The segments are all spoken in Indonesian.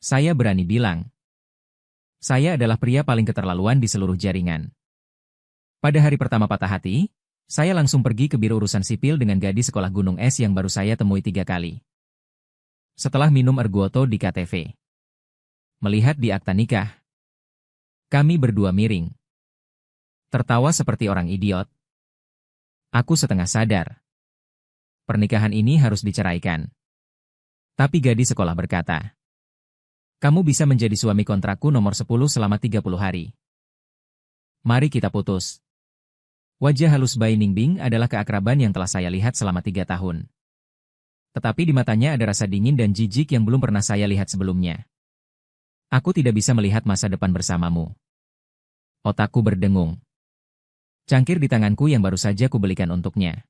Saya berani bilang, saya adalah pria paling keterlaluan di seluruh jaringan. Pada hari pertama patah hati, saya langsung pergi ke biro urusan sipil dengan gadis sekolah gunung es yang baru saya temui 3 kali. Setelah minum ergoto di KTV. Melihat di akta nikah. Kami berdua miring. Tertawa seperti orang idiot. Aku setengah sadar. Pernikahan ini harus diceraikan. Tapi gadis sekolah berkata, kamu bisa menjadi suami kontrakku nomor 10 selama 30 hari. Mari kita putus. Wajah halus Bai Ningbing adalah keakraban yang telah saya lihat selama 3 tahun. Tetapi di matanya ada rasa dingin dan jijik yang belum pernah saya lihat sebelumnya. Aku tidak bisa melihat masa depan bersamamu. Otakku berdengung. Cangkir di tanganku yang baru saja kubelikan untuknya.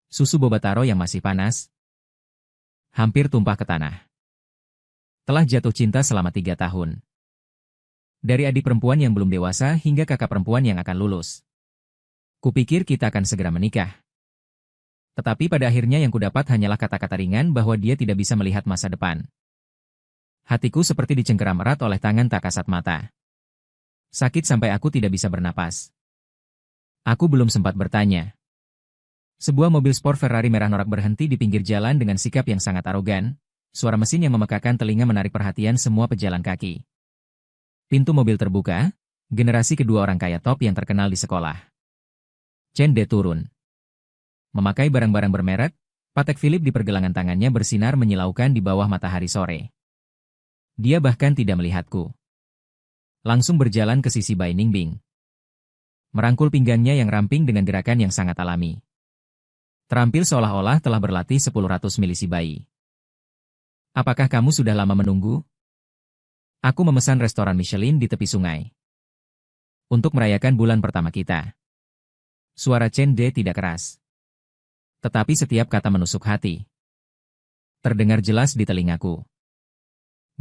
Susu boba taro yang masih panas. Hampir tumpah ke tanah. Telah jatuh cinta selama 3 tahun. Dari adik perempuan yang belum dewasa hingga kakak perempuan yang akan lulus. Kupikir kita akan segera menikah. Tetapi pada akhirnya yang kudapat hanyalah kata-kata ringan bahwa dia tidak bisa melihat masa depan. Hatiku seperti dicengkeram erat oleh tangan tak kasat mata. Sakit sampai aku tidak bisa bernapas. Aku belum sempat bertanya. Sebuah mobil sport Ferrari merah norak berhenti di pinggir jalan dengan sikap yang sangat arogan. Suara mesin yang memekakan telinga menarik perhatian semua pejalan kaki. Pintu mobil terbuka, generasi kedua orang kaya top yang terkenal di sekolah. Chen De turun. Memakai barang-barang bermerek, Patek Philippe di pergelangan tangannya bersinar menyilaukan di bawah matahari sore. Dia bahkan tidak melihatku. Langsung berjalan ke sisi Bai Ningbing. Merangkul pinggangnya yang ramping dengan gerakan yang sangat alami. Terampil seolah-olah telah berlatih 10 milisi bayi. Apakah kamu sudah lama menunggu? Aku memesan restoran Michelin di tepi sungai. Untuk merayakan bulan pertama kita. Suara Chen De tidak keras. Tetapi setiap kata menusuk hati. Terdengar jelas di telingaku.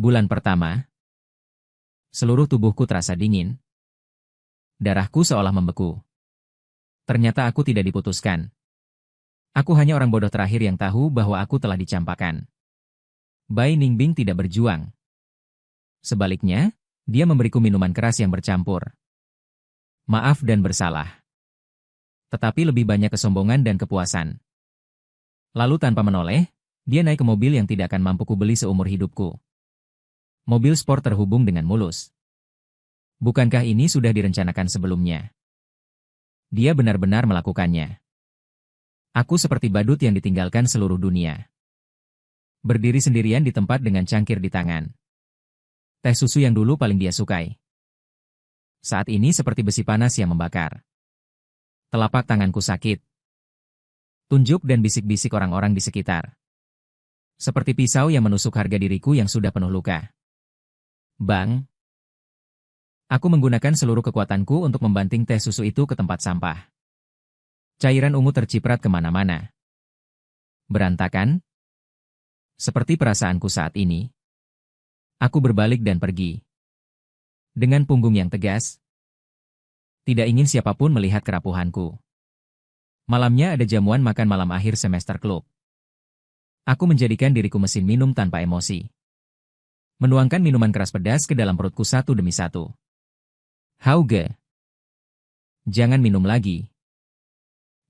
Bulan pertama. Seluruh tubuhku terasa dingin. Darahku seolah membeku. Ternyata aku tidak diputuskan. Aku hanya orang bodoh terakhir yang tahu bahwa aku telah dicampakkan. Bai Ningbing tidak berjuang. Sebaliknya, dia memberiku minuman keras yang bercampur. Maaf dan bersalah. Tetapi lebih banyak kesombongan dan kepuasan. Lalu tanpa menoleh, dia naik ke mobil yang tidak akan mampu kubeli seumur hidupku. Mobil sport terhubung dengan mulus. Bukankah ini sudah direncanakan sebelumnya? Dia benar-benar melakukannya. Aku seperti badut yang ditinggalkan seluruh dunia. Berdiri sendirian di tempat dengan cangkir di tangan. Teh susu yang dulu paling dia sukai. Saat ini seperti besi panas yang membakar. Telapak tanganku sakit. Tunjuk dan bisik-bisik orang-orang di sekitar. Seperti pisau yang menusuk harga diriku yang sudah penuh luka. Bang! Aku menggunakan seluruh kekuatanku untuk membanting teh susu itu ke tempat sampah. Cairan ungu terciprat kemana-mana. Berantakan? Seperti perasaanku saat ini. Aku berbalik dan pergi. Dengan punggung yang tegas. Tidak ingin siapapun melihat kerapuhanku. Malamnya ada jamuan makan malam akhir semester klub. Aku menjadikan diriku mesin minum tanpa emosi. Menuangkan minuman keras pedas ke dalam perutku satu demi satu. Hauge. Jangan minum lagi.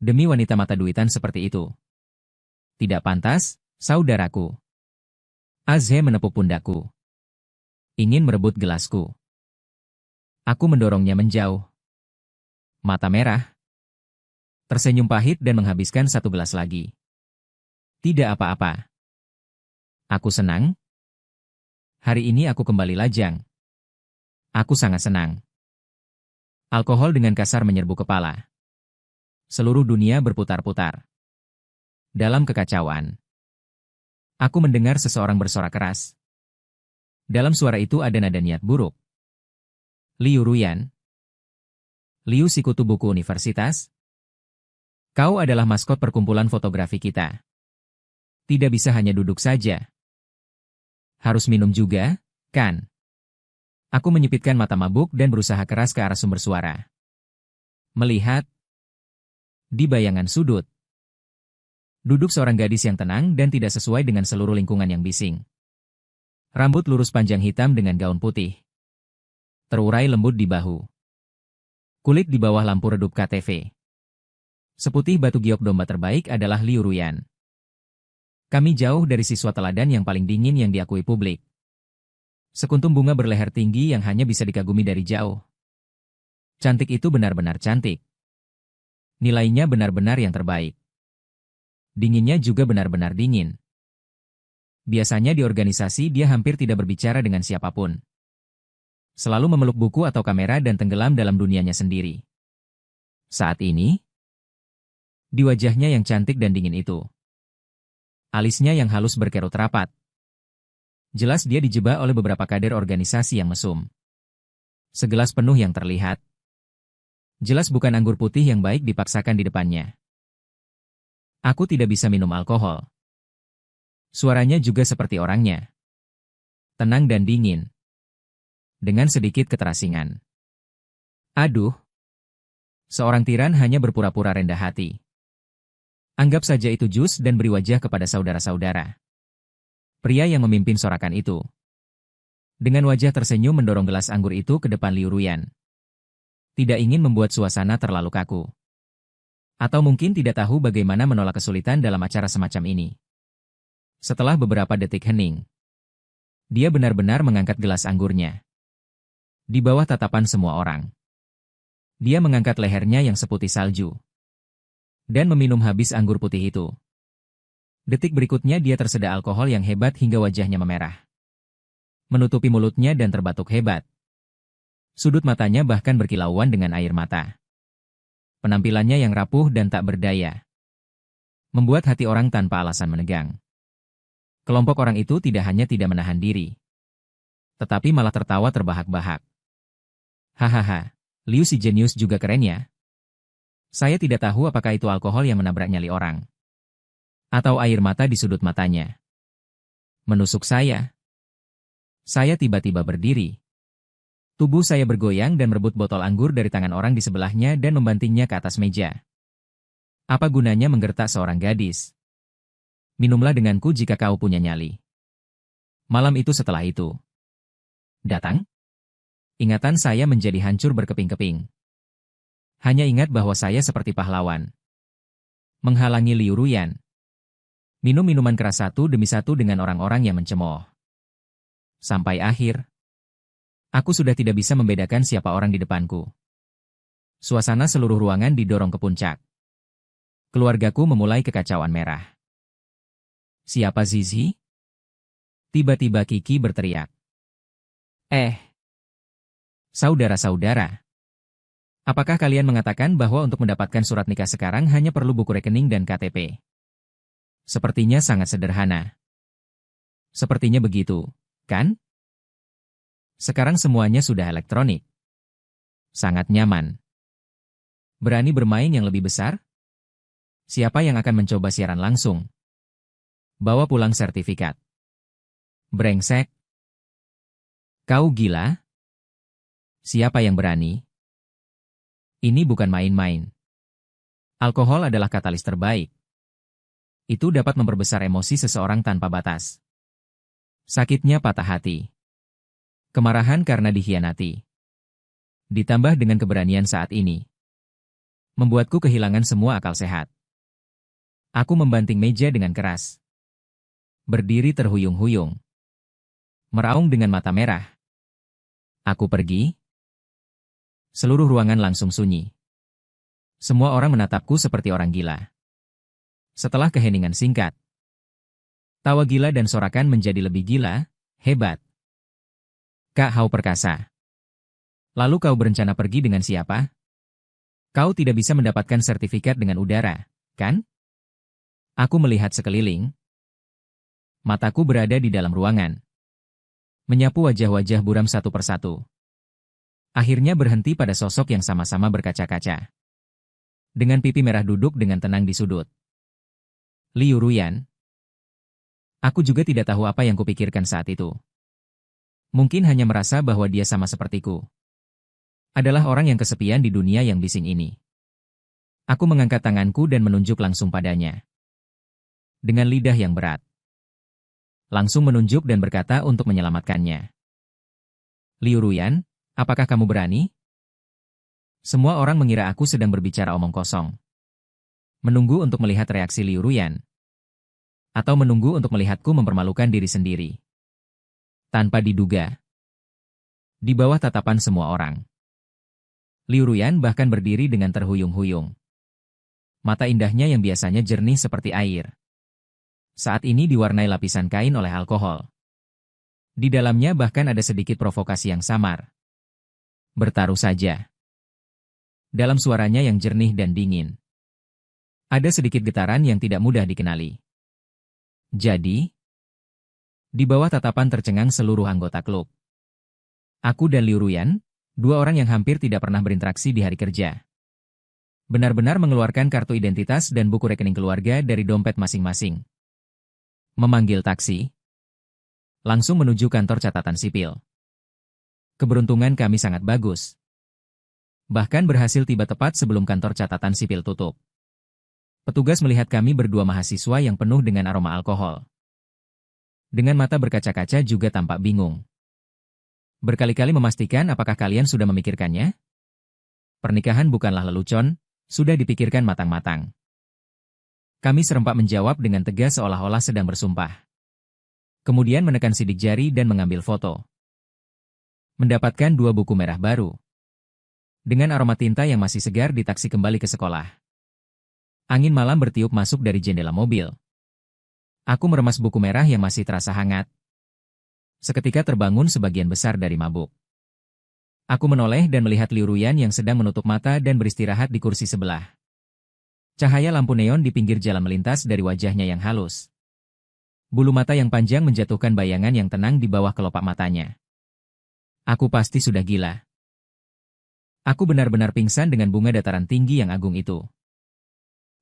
Demi wanita mata duitan seperti itu. Tidak pantas, saudaraku. Azhe menepuk pundakku. Ingin merebut gelasku. Aku mendorongnya menjauh. Mata merah. Tersenyum pahit dan menghabiskan satu gelas lagi. Tidak apa-apa. Aku senang. Hari ini aku kembali lajang. Aku sangat senang. Alkohol dengan kasar menyerbu kepala. Seluruh dunia berputar-putar. Dalam kekacauan. Aku mendengar seseorang bersorak keras. Dalam suara itu ada nada niat buruk. Liu Ruyan. Liu sikutu buku universitas. Kau adalah maskot perkumpulan fotografi kita. Tidak bisa hanya duduk saja. Harus minum juga, kan? Aku menyipitkan mata mabuk dan berusaha keras ke arah sumber suara. Melihat. Di bayangan sudut. Duduk seorang gadis yang tenang dan tidak sesuai dengan seluruh lingkungan yang bising. Rambut lurus panjang hitam dengan gaun putih. Terurai lembut di bahu. Kulit di bawah lampu redup KTV. Seputih batu giok domba terbaik adalah Liu Ruyan. Kami jauh dari siswa teladan yang paling dingin yang diakui publik. Sekuntum bunga berleher tinggi yang hanya bisa dikagumi dari jauh. Cantik itu benar-benar cantik. Nilainya benar-benar yang terbaik. Dinginnya juga benar-benar dingin. Biasanya di organisasi dia hampir tidak berbicara dengan siapapun. Selalu memeluk buku atau kamera dan tenggelam dalam dunianya sendiri. Saat ini, di wajahnya yang cantik dan dingin itu, alisnya yang halus berkerut rapat. Jelas dia dijebak oleh beberapa kader organisasi yang mesum. Segelas penuh yang terlihat. Jelas bukan anggur putih yang baik dipaksakan di depannya. Aku tidak bisa minum alkohol. Suaranya juga seperti orangnya. Tenang dan dingin. Dengan sedikit keterasingan. Aduh. Seorang tiran hanya berpura-pura rendah hati. Anggap saja itu jus dan beri wajah kepada saudara-saudara. Pria yang memimpin sorakan itu. Dengan wajah tersenyum mendorong gelas anggur itu ke depan Liu Ruyan. Tidak ingin membuat suasana terlalu kaku. Atau mungkin tidak tahu bagaimana menolak kesulitan dalam acara semacam ini. Setelah beberapa detik hening, dia benar-benar mengangkat gelas anggurnya. Di bawah tatapan semua orang. Dia mengangkat lehernya yang seputih salju. Dan meminum habis anggur putih itu. Detik berikutnya dia terseda alkohol yang hebat hingga wajahnya memerah. Menutupi mulutnya dan terbatuk hebat. Sudut matanya bahkan berkilauan dengan air mata. Penampilannya yang rapuh dan tak berdaya. Membuat hati orang tanpa alasan menegang. Kelompok orang itu tidak hanya tidak menahan diri. Tetapi malah tertawa terbahak-bahak. Hahaha, Liu si jenius juga keren ya. Saya tidak tahu apakah itu alkohol yang menabrak nyali orang. Atau air mata di sudut matanya. Menusuk saya. Saya tiba-tiba berdiri. Tubuh saya bergoyang dan merebut botol anggur dari tangan orang di sebelahnya dan membantingnya ke atas meja. Apa gunanya menggertak seorang gadis? Minumlah denganku jika kau punya nyali. Malam itu setelah itu. Datang? Ingatan saya menjadi hancur berkeping-keping. Hanya ingat bahwa saya seperti pahlawan. Menghalangi Liu Ruyan. Minum minuman keras satu demi satu dengan orang-orang yang mencemooh. Sampai akhir. Aku sudah tidak bisa membedakan siapa orang di depanku. Suasana seluruh ruangan didorong ke puncak. Keluargaku memulai kekacauan merah. Siapa Zizi? Tiba-tiba Kiki berteriak. Saudara-saudara. Apakah kalian mengatakan bahwa untuk mendapatkan surat nikah sekarang hanya perlu buku rekening dan KTP? Sepertinya sangat sederhana. Sepertinya begitu, kan? Sekarang semuanya sudah elektronik. Sangat nyaman. Berani bermain yang lebih besar? Siapa yang akan mencoba siaran langsung? Bawa pulang sertifikat. Brengsek. Kau gila? Siapa yang berani? Ini bukan main-main. Alkohol adalah katalis terbaik. Itu dapat memperbesar emosi seseorang tanpa batas. Sakitnya patah hati. Kemarahan karena dikhianati. Ditambah dengan keberanian saat ini. Membuatku kehilangan semua akal sehat. Aku membanting meja dengan keras. Berdiri terhuyung-huyung. Meraung dengan mata merah. Aku pergi. Seluruh ruangan langsung sunyi. Semua orang menatapku seperti orang gila. Setelah keheningan singkat, tawa gila dan sorakan menjadi lebih gila, hebat. Kak Hao Perkasa. Lalu kau berencana pergi dengan siapa? Kau tidak bisa mendapatkan sertifikat dengan udara, kan? Aku melihat sekeliling. Mataku berada di dalam ruangan. Menyapu wajah-wajah buram satu persatu. Akhirnya berhenti pada sosok yang sama-sama berkaca-kaca. Dengan pipi merah duduk dengan tenang di sudut. Liu Ruyan. Aku juga tidak tahu apa yang kupikirkan saat itu. Mungkin hanya merasa bahwa dia sama sepertiku. Adalah orang yang kesepian di dunia yang bising ini. Aku mengangkat tanganku dan menunjuk langsung padanya. Dengan lidah yang berat. langsung menunjuk dan berkata untuk menyelamatkannya. Liu Ruyan, apakah kamu berani? Semua orang mengira aku sedang berbicara omong kosong. Menunggu untuk melihat reaksi Liu Ruyan. Atau menunggu untuk melihatku mempermalukan diri sendiri. Tanpa diduga. Di bawah tatapan semua orang. Liu Ruyan bahkan berdiri dengan terhuyung-huyung. Mata indahnya yang biasanya jernih seperti air. Saat ini diwarnai lapisan kain oleh alkohol. Di dalamnya bahkan ada sedikit provokasi yang samar. Bertaruh saja. Dalam suaranya yang jernih dan dingin. Ada sedikit getaran yang tidak mudah dikenali. Jadi, di bawah tatapan tercengang seluruh anggota klub. Aku dan Liu Ruyan, dua orang yang hampir tidak pernah berinteraksi di hari kerja. Benar-benar mengeluarkan kartu identitas dan buku rekening keluarga dari dompet masing-masing. Memanggil taksi. Langsung menuju kantor catatan sipil. Keberuntungan kami sangat bagus. Bahkan berhasil tiba tepat sebelum kantor catatan sipil tutup. Petugas melihat kami berdua mahasiswa yang penuh dengan aroma alkohol. Dengan mata berkaca-kaca juga tampak bingung. Berkali-kali memastikan apakah kalian sudah memikirkannya? Pernikahan bukanlah lelucon, sudah dipikirkan matang-matang. Kami serempak menjawab dengan tegas seolah-olah sedang bersumpah. Kemudian menekan sidik jari dan mengambil foto. Mendapatkan 2 buku merah baru. Dengan aroma tinta yang masih segar di taksi kembali ke sekolah. Angin malam bertiup masuk dari jendela mobil. Aku meremas buku merah yang masih terasa hangat. Seketika terbangun sebagian besar dari mabuk. Aku menoleh dan melihat Liu Ruyan yang sedang menutup mata dan beristirahat di kursi sebelah. Cahaya lampu neon di pinggir jalan melintas dari wajahnya yang halus. Bulu mata yang panjang menjatuhkan bayangan yang tenang di bawah kelopak matanya. Aku pasti sudah gila. Aku benar-benar pingsan dengan bunga dataran tinggi yang agung itu.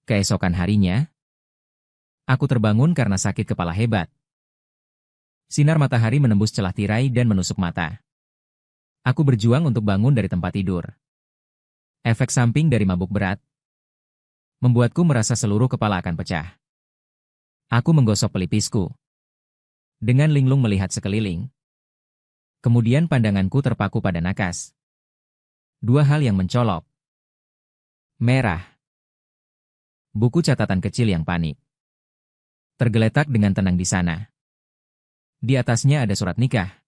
Keesokan harinya, aku terbangun karena sakit kepala hebat. Sinar matahari menembus celah tirai dan menusuk mata. Aku berjuang untuk bangun dari tempat tidur. Efek samping dari mabuk berat membuatku merasa seluruh kepala akan pecah. Aku menggosok pelipisku. Dengan linglung melihat sekeliling. Kemudian pandanganku terpaku pada nakas. 2 hal yang mencolok. Merah. Buku catatan kecil yang panik. Tergeletak dengan tenang di sana. Di atasnya ada surat nikah.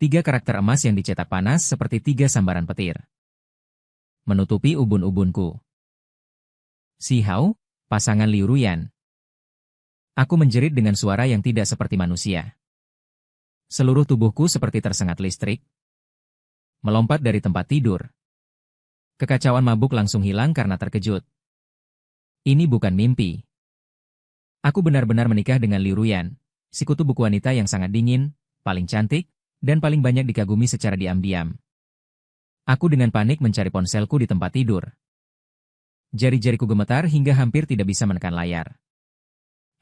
3 karakter emas yang dicetak panas seperti 3 sambaran petir. Menutupi ubun-ubunku. Si Hao, pasangan Liu Ruyan. Aku menjerit dengan suara yang tidak seperti manusia. Seluruh tubuhku seperti tersengat listrik. Melompat dari tempat tidur. Kekacauan mabuk langsung hilang karena terkejut. Ini bukan mimpi. Aku benar-benar menikah dengan Liu Ruyan, sekutu buku wanita yang sangat dingin, paling cantik, dan paling banyak dikagumi secara diam-diam. Aku dengan panik mencari ponselku di tempat tidur. Jari-jariku gemetar hingga hampir tidak bisa menekan layar.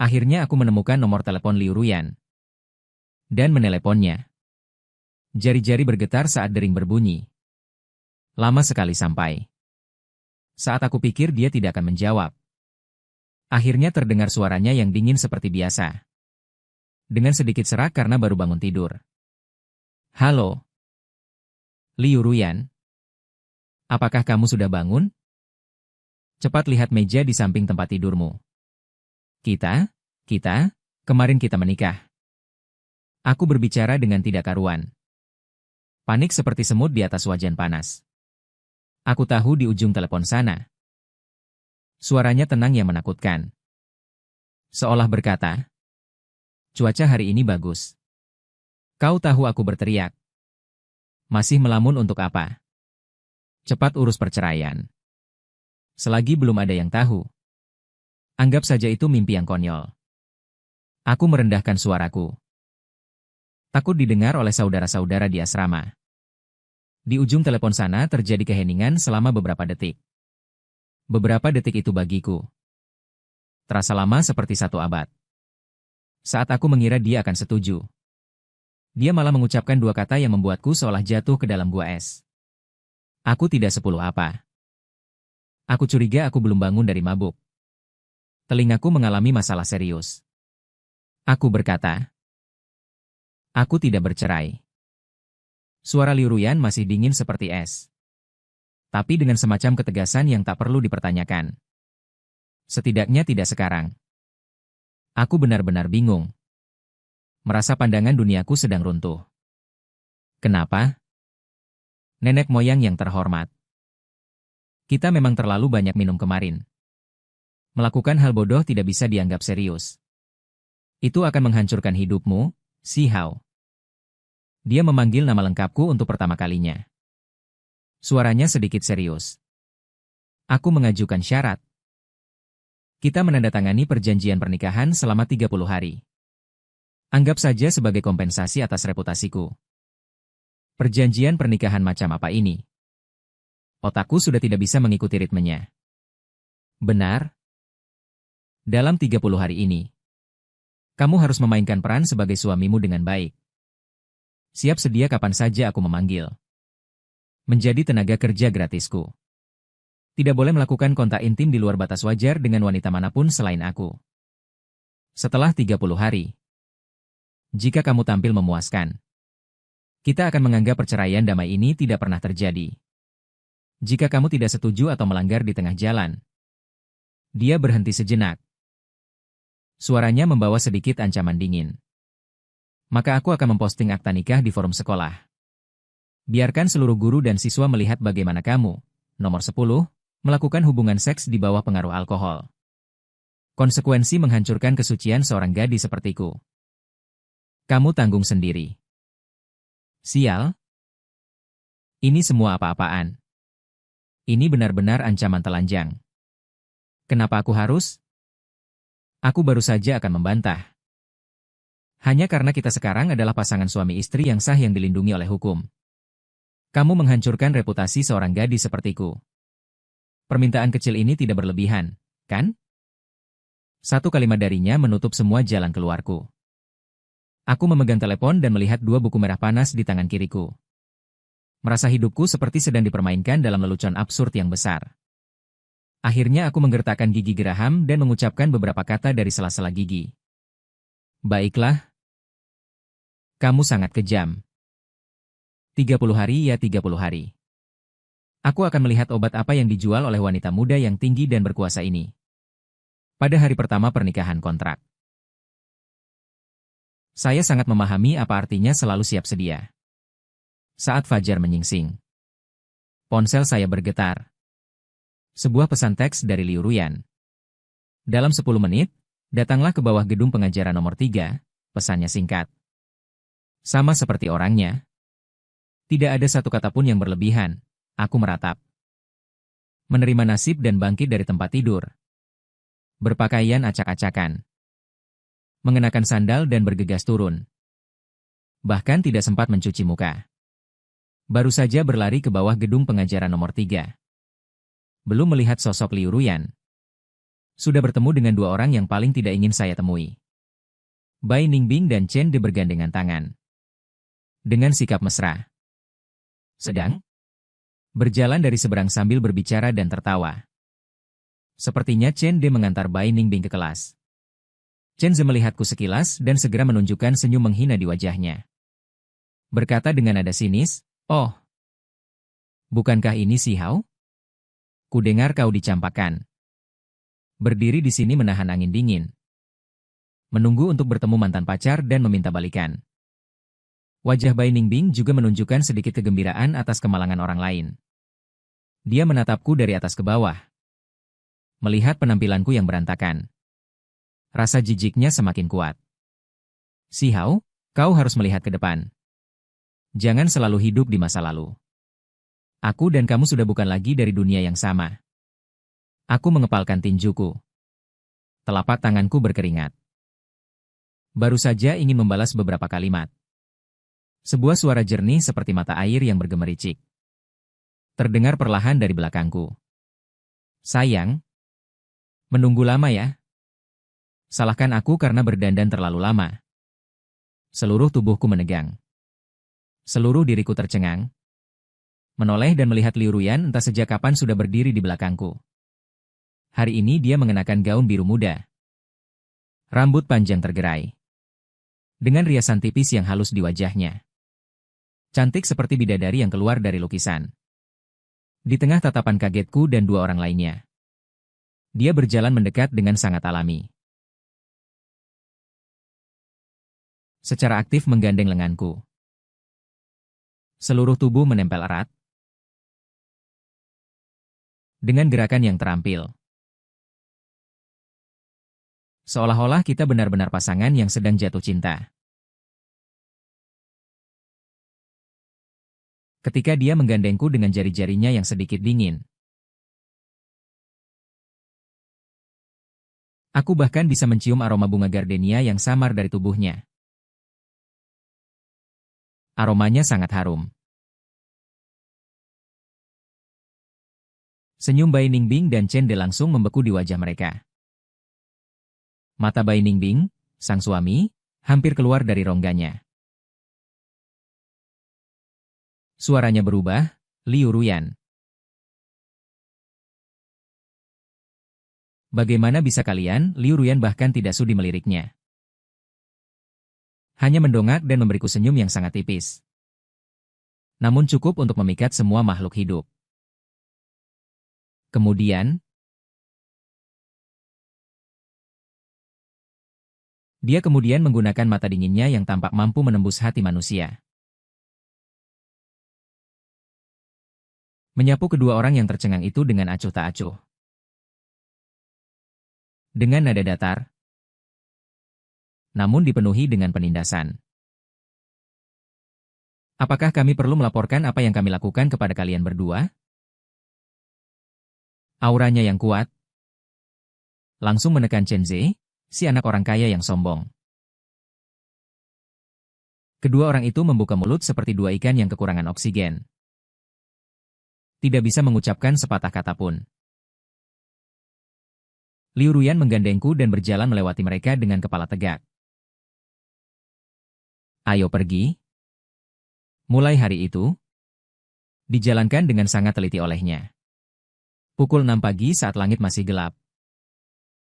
Akhirnya aku menemukan nomor telepon Liu Ruyan. Dan meneleponnya. Jari-jari bergetar saat dering berbunyi. Lama sekali sampai. Saat aku pikir dia tidak akan menjawab. Akhirnya terdengar suaranya yang dingin seperti biasa. Dengan sedikit serak karena baru bangun tidur. Halo. Liu Ruyan. Apakah kamu sudah bangun? Cepat lihat meja di samping tempat tidurmu. Kemarin kita menikah. Aku berbicara dengan tidak karuan. Panik seperti semut di atas wajan panas. Aku tahu di ujung telepon sana. Suaranya tenang yang menakutkan. Seolah berkata, cuaca hari ini bagus. Kau tahu aku berteriak. Masih melamun untuk apa? Cepat urus perceraian. Selagi belum ada yang tahu. Anggap saja itu mimpi yang konyol. Aku merendahkan suaraku. Takut didengar oleh saudara-saudara di asrama. Di ujung telepon sana terjadi keheningan selama beberapa detik. Beberapa detik itu bagiku terasa lama seperti 1 abad. Saat aku mengira dia akan setuju. Dia malah mengucapkan 2 kata yang membuatku seolah jatuh ke dalam gua es. Aku tidak 10 apa. Aku curiga aku belum bangun dari mabuk. Telingaku mengalami masalah serius. Aku berkata. Aku tidak bercerai. Suara Liu Ruyan masih dingin seperti es. Tapi dengan semacam ketegasan yang tak perlu dipertanyakan. Setidaknya tidak sekarang. Aku benar-benar bingung. Merasa pandangan duniaku sedang runtuh. Kenapa? Nenek moyang yang terhormat. Kita memang terlalu banyak minum kemarin. Melakukan hal bodoh tidak bisa dianggap serius. Itu akan menghancurkan hidupmu, Si Hao. Dia memanggil nama lengkapku untuk pertama kalinya. Suaranya sedikit serius. Aku mengajukan syarat. Kita menandatangani perjanjian pernikahan selama 30 hari. Anggap saja sebagai kompensasi atas reputasiku. Perjanjian pernikahan macam apa ini? Otakku sudah tidak bisa mengikuti ritmenya. Benar? Dalam 30 hari ini, kamu harus memainkan peran sebagai suamimu dengan baik. Siap sedia kapan saja aku memanggil. Menjadi tenaga kerja gratisku. Tidak boleh melakukan kontak intim di luar batas wajar dengan wanita manapun selain aku. Setelah 30 hari, jika kamu tampil memuaskan, kita akan menganggap perceraian damai ini tidak pernah terjadi. Jika kamu tidak setuju atau melanggar di tengah jalan, dia berhenti sejenak. Suaranya membawa sedikit ancaman dingin. Maka aku akan memposting akta nikah di forum sekolah. Biarkan seluruh guru dan siswa melihat bagaimana kamu, nomor 10, melakukan hubungan seks di bawah pengaruh alkohol. Konsekuensi menghancurkan kesucian seorang gadis sepertiku. Kamu tanggung sendiri. Sial. Ini semua apa-apaan. Ini benar-benar ancaman telanjang. Kenapa aku harus? Aku baru saja akan membantah. Hanya karena kita sekarang adalah pasangan suami istri yang sah yang dilindungi oleh hukum. Kamu menghancurkan reputasi seorang gadis sepertiku. Permintaan kecil ini tidak berlebihan, kan? Satu kalimat darinya menutup semua jalan keluarku. Aku memegang telepon dan melihat 2 buku merah panas di tangan kiriku. Merasa hidupku seperti sedang dipermainkan dalam lelucon absurd yang besar. Akhirnya aku menggertakkan gigi geraham dan mengucapkan beberapa kata dari sela-sela gigi. Baiklah. Kamu sangat kejam. 30 hari ya 30 hari. Aku akan melihat obat apa yang dijual oleh wanita muda yang tinggi dan berkuasa ini. Pada hari pertama pernikahan kontrak. Saya sangat memahami apa artinya selalu siap sedia. Saat fajar menyingsing, ponsel saya bergetar. Sebuah pesan teks dari Liu Ruyan. Dalam 10 menit, datanglah ke bawah gedung pengajaran nomor 3, pesannya singkat. Sama seperti orangnya. Tidak ada satu kata pun yang berlebihan. Aku meratap. Menerima nasib dan bangkit dari tempat tidur. Berpakaian acak-acakan. Mengenakan sandal dan bergegas turun. Bahkan tidak sempat mencuci muka. Baru saja berlari ke bawah gedung pengajaran nomor 3. Belum melihat sosok Liu Ruyan. Sudah bertemu dengan 2 orang yang paling tidak ingin saya temui. Bai Ningbing dan Chen De bergandengan tangan. Dengan sikap mesra. Sedang berjalan dari seberang sambil berbicara dan tertawa. Sepertinya Chen De mengantar Bai Ningbing ke kelas. Chen Ze melihatku sekilas dan segera menunjukkan senyum menghina di wajahnya. Berkata dengan nada sinis, "Oh, bukankah ini Si Hao? Kudengar kau dicampakkan." Berdiri di sini menahan angin dingin. Menunggu untuk bertemu mantan pacar dan meminta balikan. Wajah Bai Ningbing juga menunjukkan sedikit kegembiraan atas kemalangan orang lain. Dia menatapku dari atas ke bawah. Melihat penampilanku yang berantakan. Rasa jijiknya semakin kuat. Si Hao, kau harus melihat ke depan. Jangan selalu hidup di masa lalu. Aku dan kamu sudah bukan lagi dari dunia yang sama. Aku mengepalkan tinjuku. Telapak tanganku berkeringat. Baru saja ingin membalas beberapa kalimat. Sebuah suara jernih seperti mata air yang bergemericik. Terdengar perlahan dari belakangku. Sayang. Menunggu lama ya? Salahkan aku karena berdandan terlalu lama. Seluruh tubuhku menegang. Seluruh diriku tercengang. Menoleh dan melihat Liu Ruyan entah sejak kapan sudah berdiri di belakangku. Hari ini dia mengenakan gaun biru muda. Rambut panjang tergerai. dengan riasan tipis yang halus di wajahnya. Cantik seperti bidadari yang keluar dari lukisan. Di tengah tatapan kagetku dan dua orang lainnya, dia berjalan mendekat dengan sangat alami. Secara aktif menggandeng lenganku. Seluruh tubuh menempel erat. Dengan gerakan yang terampil. Seolah-olah kita benar-benar pasangan yang sedang jatuh cinta. Ketika dia menggandengku dengan jari-jarinya yang sedikit dingin, aku bahkan bisa mencium aroma bunga gardenia yang samar dari tubuhnya. Aromanya sangat harum. Senyum Bai Ningbing dan Chen De langsung membeku di wajah mereka. Mata Bai Ningbing, sang suami, hampir keluar dari rongganya. Suaranya berubah, Liu Ruyan. Bagaimana bisa kalian? Liu Ruyan bahkan tidak sudi meliriknya. Hanya mendongak dan memberiku senyum yang sangat tipis. Namun cukup untuk memikat semua makhluk hidup. Kemudian, dia menggunakan mata dinginnya yang tampak mampu menembus hati manusia. Menyapu kedua orang yang tercengang itu dengan acuh tak acuh. Dengan nada datar, namun dipenuhi dengan penindasan. Apakah kami perlu melaporkan apa yang kami lakukan kepada kalian berdua? Auranya yang kuat langsung menekan Chen Ze, si anak orang kaya yang sombong. Kedua orang itu membuka mulut seperti dua ikan yang kekurangan oksigen. Tidak bisa mengucapkan sepatah kata pun. Liu Ruyan menggandengku dan berjalan melewati mereka dengan kepala tegak. Ayo pergi. Mulai hari itu, dijalankan dengan sangat teliti olehnya. Pukul 6 pagi saat langit masih gelap.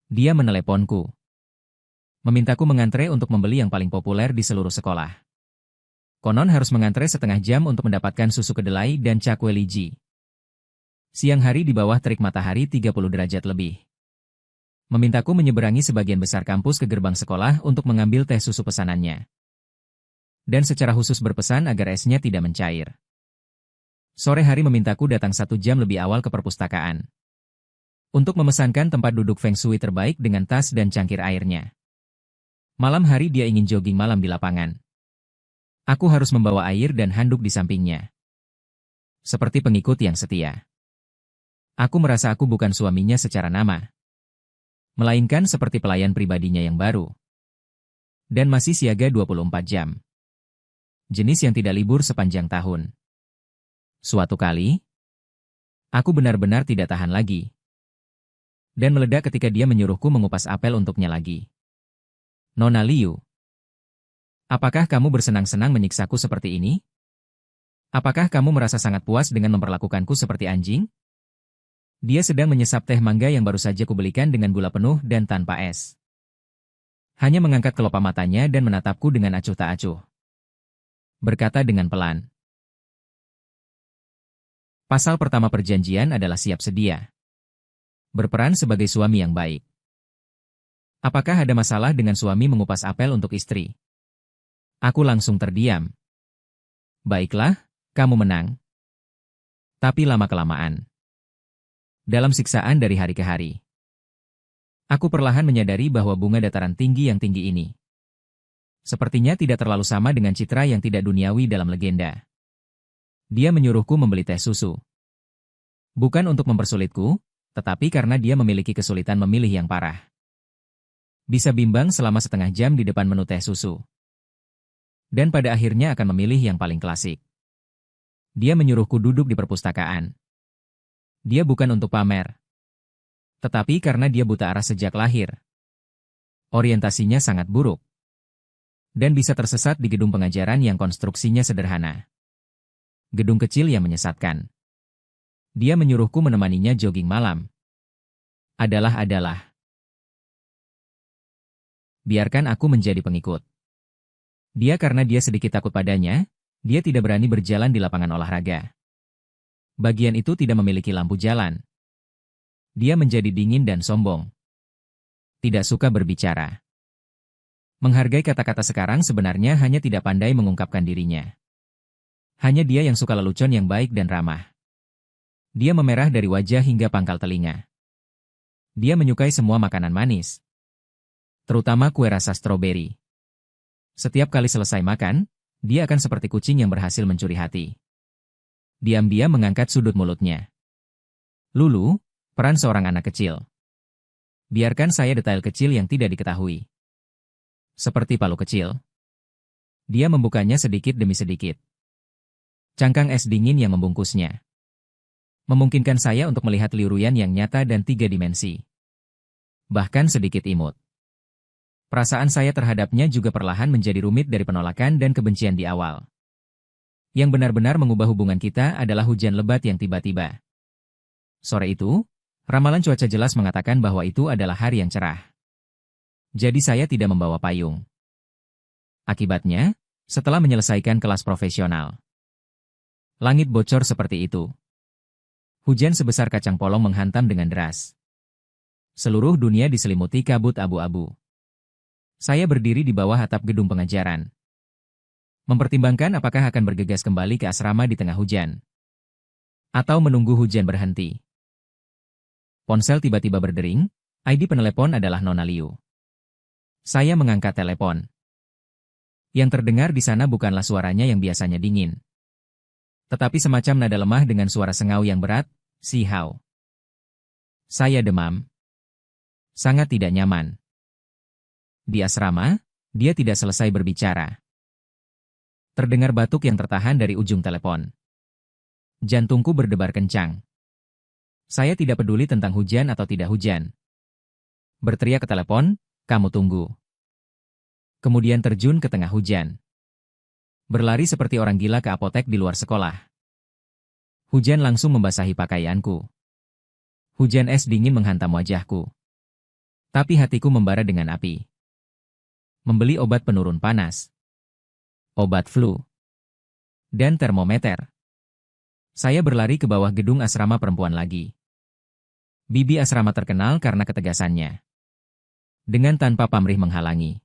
Dia meneleponku. Memintaku mengantre untuk membeli yang paling populer di seluruh sekolah. Konon harus mengantre setengah jam untuk mendapatkan susu kedelai dan cakwe liji. Siang hari di bawah terik matahari 30 derajat lebih. Memintaku menyeberangi sebagian besar kampus ke gerbang sekolah untuk mengambil teh susu pesanannya. Dan secara khusus berpesan agar esnya tidak mencair. Sore hari memintaku datang 1 jam lebih awal ke perpustakaan. Untuk memesankan tempat duduk Feng Shui terbaik dengan tas dan cangkir airnya. Malam hari dia ingin jogging malam di lapangan. Aku harus membawa air dan handuk di sampingnya. Seperti pengikut yang setia. Aku merasa aku bukan suaminya secara nama. Melainkan seperti pelayan pribadinya yang baru. Dan masih siaga 24 jam. Jenis yang tidak libur sepanjang tahun. Suatu kali, aku benar-benar tidak tahan lagi. Dan meledak ketika dia menyuruhku mengupas apel untuknya lagi. Nona Liu, apakah kamu bersenang-senang menyiksaku seperti ini? Apakah kamu merasa sangat puas dengan memperlakukanku seperti anjing? Dia sedang menyesap teh mangga yang baru saja kubelikan dengan gula penuh dan tanpa es. Hanya mengangkat kelopak matanya dan menatapku dengan acuh tak acuh. Berkata dengan pelan. Pasal pertama perjanjian adalah siap sedia. Berperan sebagai suami yang baik. Apakah ada masalah dengan suami mengupas apel untuk istri? Aku langsung terdiam. Baiklah, kamu menang. Tapi lama-kelamaan. Dalam siksaan dari hari ke hari. Aku perlahan menyadari bahwa bunga dataran tinggi yang tinggi ini sepertinya tidak terlalu sama dengan citra yang tidak duniawi dalam legenda. Dia menyuruhku membeli teh susu. Bukan untuk mempersulitku, tetapi karena dia memiliki kesulitan memilih yang parah. Bisa bimbang selama setengah jam di depan menu teh susu. Dan pada akhirnya akan memilih yang paling klasik. Dia menyuruhku duduk di perpustakaan. Dia bukan untuk pamer. Tetapi karena dia buta arah sejak lahir. Orientasinya sangat buruk. Dan bisa tersesat di gedung pengajaran yang konstruksinya sederhana. Gedung kecil yang menyesatkan. Dia menyuruhku menemaninya jogging malam. Adalah. Biarkan aku menjadi pengikut. Karena dia sedikit takut padanya, dia tidak berani berjalan di lapangan olahraga. Bagian itu tidak memiliki lampu jalan. Dia menjadi dingin dan sombong. Tidak suka berbicara. Menghargai kata-kata sekarang sebenarnya hanya tidak pandai mengungkapkan dirinya. Hanya dia yang suka lelucon yang baik dan ramah. Dia memerah dari wajah hingga pangkal telinga. Dia menyukai semua makanan manis. Terutama kue rasa stroberi. Setiap kali selesai makan, dia akan seperti kucing yang berhasil mencuri hati. Diam-diam mengangkat sudut mulutnya. Lulu, peran seorang anak kecil. Biarkan saya detail kecil yang tidak diketahui. Seperti palu kecil. Dia membukanya sedikit demi sedikit. Cangkang es dingin yang membungkusnya. Memungkinkan saya untuk melihat Liu Ruyan yang nyata dan 3 dimensi. Bahkan sedikit imut. Perasaan saya terhadapnya juga perlahan menjadi rumit dari penolakan dan kebencian di awal. Yang benar-benar mengubah hubungan kita adalah hujan lebat yang tiba-tiba. Sore itu, ramalan cuaca jelas mengatakan bahwa itu adalah hari yang cerah. Jadi saya tidak membawa payung. Akibatnya, setelah menyelesaikan kelas profesional, langit bocor seperti itu. Hujan sebesar kacang polong menghantam dengan deras. Seluruh dunia diselimuti kabut abu-abu. Saya berdiri di bawah atap gedung pengajaran. Mempertimbangkan apakah akan bergegas kembali ke asrama di tengah hujan. Atau menunggu hujan berhenti. Ponsel tiba-tiba berdering, ID penelepon adalah Nona Liu. Saya mengangkat telepon. Yang terdengar di sana bukanlah suaranya yang biasanya dingin. Tetapi semacam nada lemah dengan suara sengau yang berat, "Si Hao." Saya demam. Sangat tidak nyaman. Di asrama, dia tidak selesai berbicara. Terdengar batuk yang tertahan dari ujung telepon. Jantungku berdebar kencang. Saya tidak peduli tentang hujan atau tidak hujan. Berteriak ke telepon, "Kamu tunggu." Kemudian terjun ke tengah hujan. Berlari seperti orang gila ke apotek di luar sekolah. Hujan langsung membasahi pakaianku. Hujan es dingin menghantam wajahku. Tapi hatiku membara dengan api. Membeli obat penurun panas, obat flu, dan termometer. Saya berlari ke bawah gedung asrama perempuan lagi. Bibi asrama terkenal karena ketegasannya. Dengan tanpa pamrih menghalangi.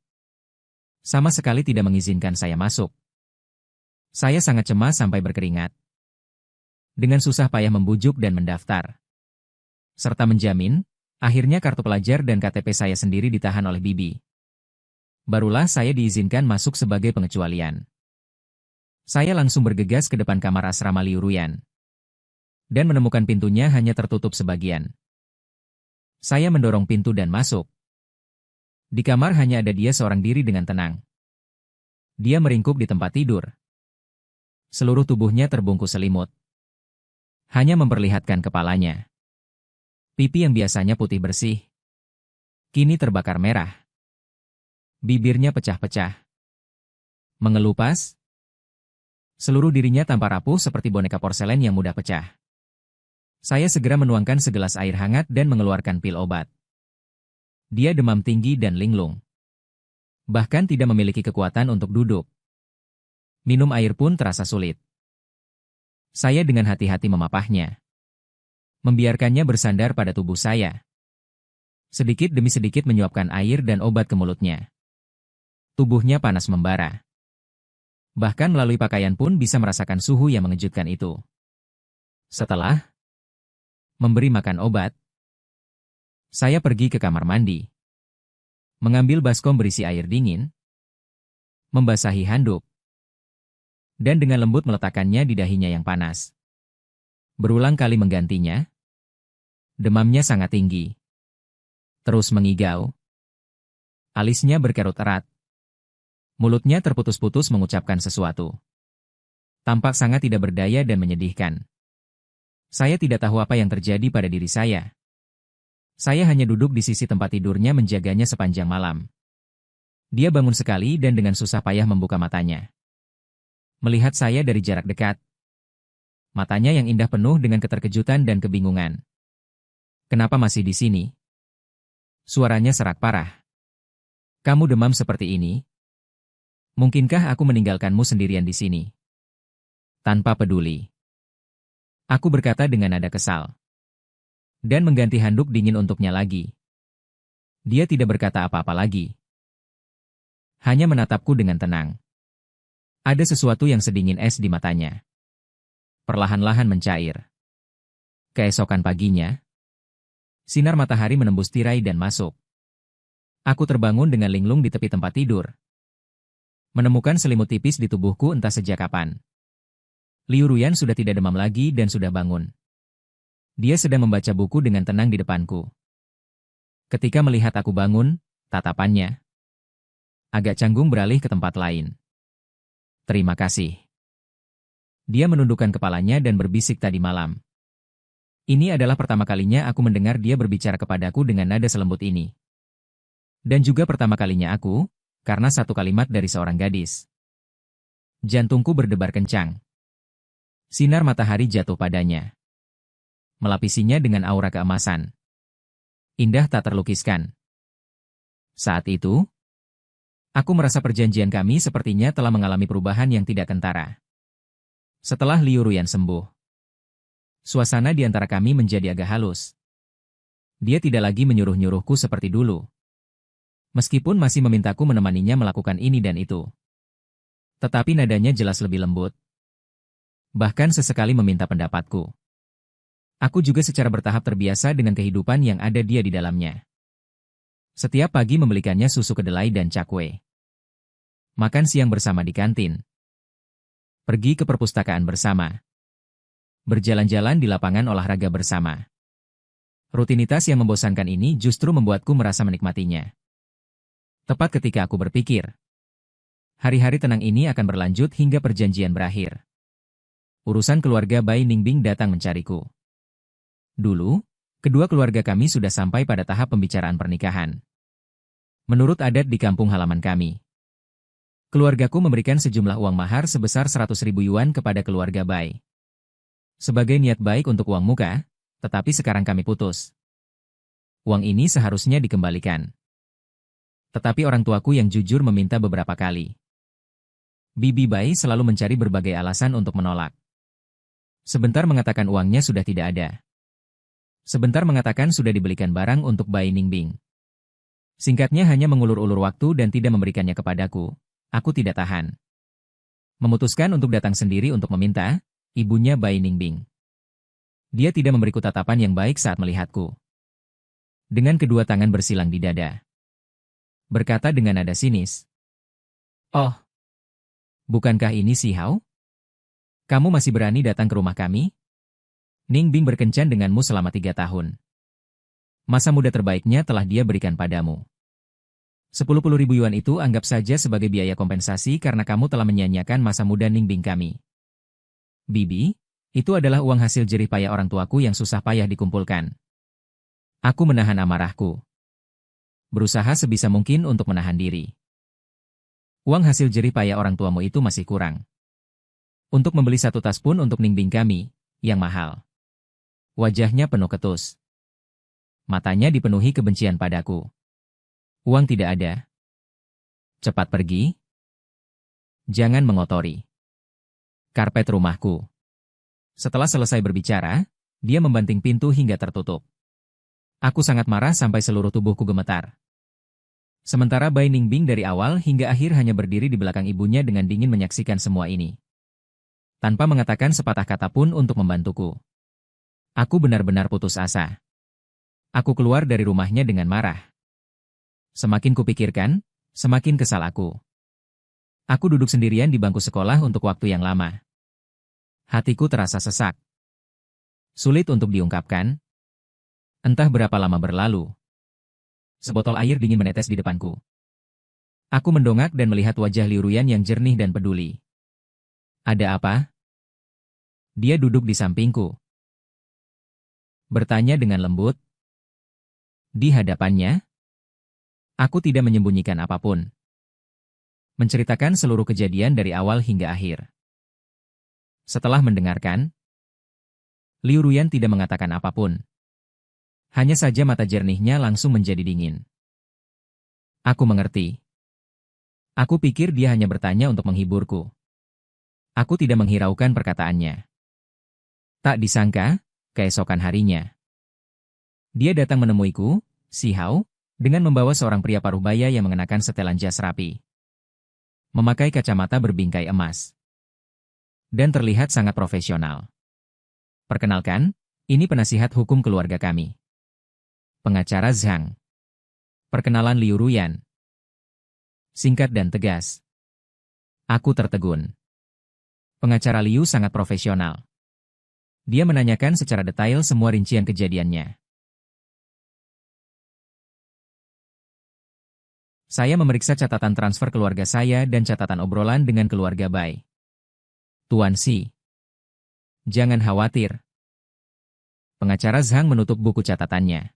Sama sekali tidak mengizinkan saya masuk. Saya sangat cemas sampai berkeringat. Dengan susah payah membujuk dan mendaftar. Serta menjamin, akhirnya kartu pelajar dan KTP saya sendiri ditahan oleh Bibi. Barulah saya diizinkan masuk sebagai pengecualian. Saya langsung bergegas ke depan kamar asrama Liu Ruyan. Dan menemukan pintunya hanya tertutup sebagian. Saya mendorong pintu dan masuk. Di kamar hanya ada dia seorang diri dengan tenang. Dia meringkuk di tempat tidur. Seluruh tubuhnya terbungkus selimut. Hanya memperlihatkan kepalanya. Pipi yang biasanya putih bersih, kini terbakar merah. Bibirnya pecah-pecah. Mengelupas. Seluruh dirinya tampak rapuh seperti boneka porselen yang mudah pecah. Saya segera menuangkan segelas air hangat dan mengeluarkan pil obat. Dia demam tinggi dan linglung. Bahkan tidak memiliki kekuatan untuk duduk. Minum air pun terasa sulit. Saya dengan hati-hati memapahnya. Membiarkannya bersandar pada tubuh saya. Sedikit demi sedikit menyuapkan air dan obat ke mulutnya. Tubuhnya panas membara. Bahkan melalui pakaian pun bisa merasakan suhu yang mengejutkan itu. Setelah memberi makan obat, saya pergi ke kamar mandi. Mengambil baskom berisi air dingin, membasahi handuk, dan dengan lembut meletakkannya di dahinya yang panas. Berulang kali menggantinya. Demamnya sangat tinggi. Terus mengigau. Alisnya berkerut erat. Mulutnya terputus-putus mengucapkan sesuatu. Tampak sangat tidak berdaya dan menyedihkan. Saya tidak tahu apa yang terjadi pada diri saya. Saya hanya duduk di sisi tempat tidurnya menjaganya sepanjang malam. Dia bangun sekali dan dengan susah payah membuka matanya. Melihat saya dari jarak dekat. Matanya yang indah penuh dengan keterkejutan dan kebingungan. "Kenapa masih di sini?" Suaranya serak parah. "Kamu demam seperti ini?" Mungkinkah aku meninggalkanmu sendirian di sini? Tanpa peduli. Aku berkata dengan nada kesal. Dan mengganti handuk dingin untuknya lagi. Dia tidak berkata apa-apa lagi. Hanya menatapku dengan tenang. Ada sesuatu yang sedingin es di matanya. Perlahan-lahan mencair. Keesokan paginya, sinar matahari menembus tirai dan masuk. Aku terbangun dengan linglung di tepi tempat tidur. Menemukan selimut tipis di tubuhku entah sejak kapan. Liu Ruyan sudah tidak demam lagi dan sudah bangun. Dia sedang membaca buku dengan tenang di depanku. Ketika melihat aku bangun, tatapannya agak canggung beralih ke tempat lain. Terima kasih. Dia menundukkan kepalanya dan berbisik tadi malam. Ini adalah pertama kalinya aku mendengar dia berbicara kepadaku dengan nada selembut ini. Dan juga pertama kalinya aku, karena satu kalimat dari seorang gadis. Jantungku berdebar kencang. Sinar matahari jatuh padanya. Melapisinya dengan aura keemasan. Indah tak terlukiskan. Saat itu, aku merasa perjanjian kami sepertinya telah mengalami perubahan yang tidak kentara. Setelah Liu Ruyan sembuh, suasana di antara kami menjadi agak halus. Dia tidak lagi menyuruh-nyuruhku seperti dulu. Meskipun masih memintaku menemaninya melakukan ini dan itu. Tetapi nadanya jelas lebih lembut. Bahkan sesekali meminta pendapatku. Aku juga secara bertahap terbiasa dengan kehidupan yang ada dia di dalamnya. Setiap pagi membelikannya susu kedelai dan cakwe. Makan siang bersama di kantin. Pergi ke perpustakaan bersama. Berjalan-jalan di lapangan olahraga bersama. Rutinitas yang membosankan ini justru membuatku merasa menikmatinya. Tepat ketika aku berpikir, hari-hari tenang ini akan berlanjut hingga perjanjian berakhir. Urusan keluarga Bai Ningbing datang mencariku. Dulu, kedua keluarga kami sudah sampai pada tahap pembicaraan pernikahan. Menurut adat di kampung halaman kami, keluargaku memberikan sejumlah uang mahar sebesar 100.000 yuan kepada keluarga Bai. Sebagai niat baik untuk uang muka, tetapi sekarang kami putus. Uang ini seharusnya dikembalikan. Tetapi orang tuaku yang jujur meminta beberapa kali. Bibi Bai selalu mencari berbagai alasan untuk menolak. Sebentar mengatakan uangnya sudah tidak ada. Sebentar mengatakan sudah dibelikan barang untuk Bai Ningbing. Singkatnya hanya mengulur-ulur waktu dan tidak memberikannya kepadaku. Aku tidak tahan. Memutuskan untuk datang sendiri untuk meminta, ibunya Bai Ningbing. Dia tidak memberiku tatapan yang baik saat melihatku. Dengan kedua tangan bersilang di dada. Berkata dengan nada sinis. Oh, bukankah ini si Hao? Kamu masih berani datang ke rumah kami? Ningbing berkencan denganmu selama 3 tahun. Masa muda terbaiknya telah dia berikan padamu. 10.000 yuan itu anggap saja sebagai biaya kompensasi karena kamu telah menyia-nyiakan masa muda Ningbing kami. Bibi, itu adalah uang hasil jerih payah orang tuaku yang susah payah dikumpulkan. Aku menahan amarahku. Berusaha sebisa mungkin untuk menahan diri. Uang hasil jerih payah orang tuamu itu masih kurang. Untuk membeli 1 tas pun untuk Ningbing kami, yang mahal. Wajahnya penuh ketus. Matanya dipenuhi kebencian padaku. Uang tidak ada. Cepat pergi. Jangan mengotori karpet rumahku. Setelah selesai berbicara, dia membanting pintu hingga tertutup. Aku sangat marah sampai seluruh tubuhku gemetar. Sementara Bai Ningbing dari awal hingga akhir hanya berdiri di belakang ibunya dengan dingin menyaksikan semua ini. Tanpa mengatakan sepatah kata pun untuk membantuku. Aku benar-benar putus asa. Aku keluar dari rumahnya dengan marah. Semakin kupikirkan, semakin kesal aku. Aku duduk sendirian di bangku sekolah untuk waktu yang lama. Hatiku terasa sesak. Sulit untuk diungkapkan. Entah berapa lama berlalu. Sebotol air dingin menetes di depanku. Aku mendongak dan melihat wajah Liu Ruyan yang jernih dan peduli. Ada apa? Dia duduk di sampingku. Bertanya dengan lembut. Di hadapannya, aku tidak menyembunyikan apapun. Menceritakan seluruh kejadian dari awal hingga akhir. Setelah mendengarkan, Liu Ruyan tidak mengatakan apapun. Hanya saja mata jernihnya langsung menjadi dingin. Aku mengerti. Aku pikir dia hanya bertanya untuk menghiburku. Aku tidak menghiraukan perkataannya. Tak disangka, keesokan harinya. Dia datang menemuiku, si Hao, dengan membawa seorang pria paruh baya yang mengenakan setelan jas rapi. Memakai kacamata berbingkai emas. Dan terlihat sangat profesional. Perkenalkan, ini penasihat hukum keluarga kami. Pengacara Zhang. Perkenalan Liu Ruyan. Singkat dan tegas. Aku tertegun. Pengacara Liu sangat profesional. Dia menanyakan secara detail semua rincian kejadiannya. Saya memeriksa catatan transfer keluarga saya dan catatan obrolan dengan keluarga Bai. Tuan Si. Jangan khawatir. Pengacara Zhang menutup buku catatannya.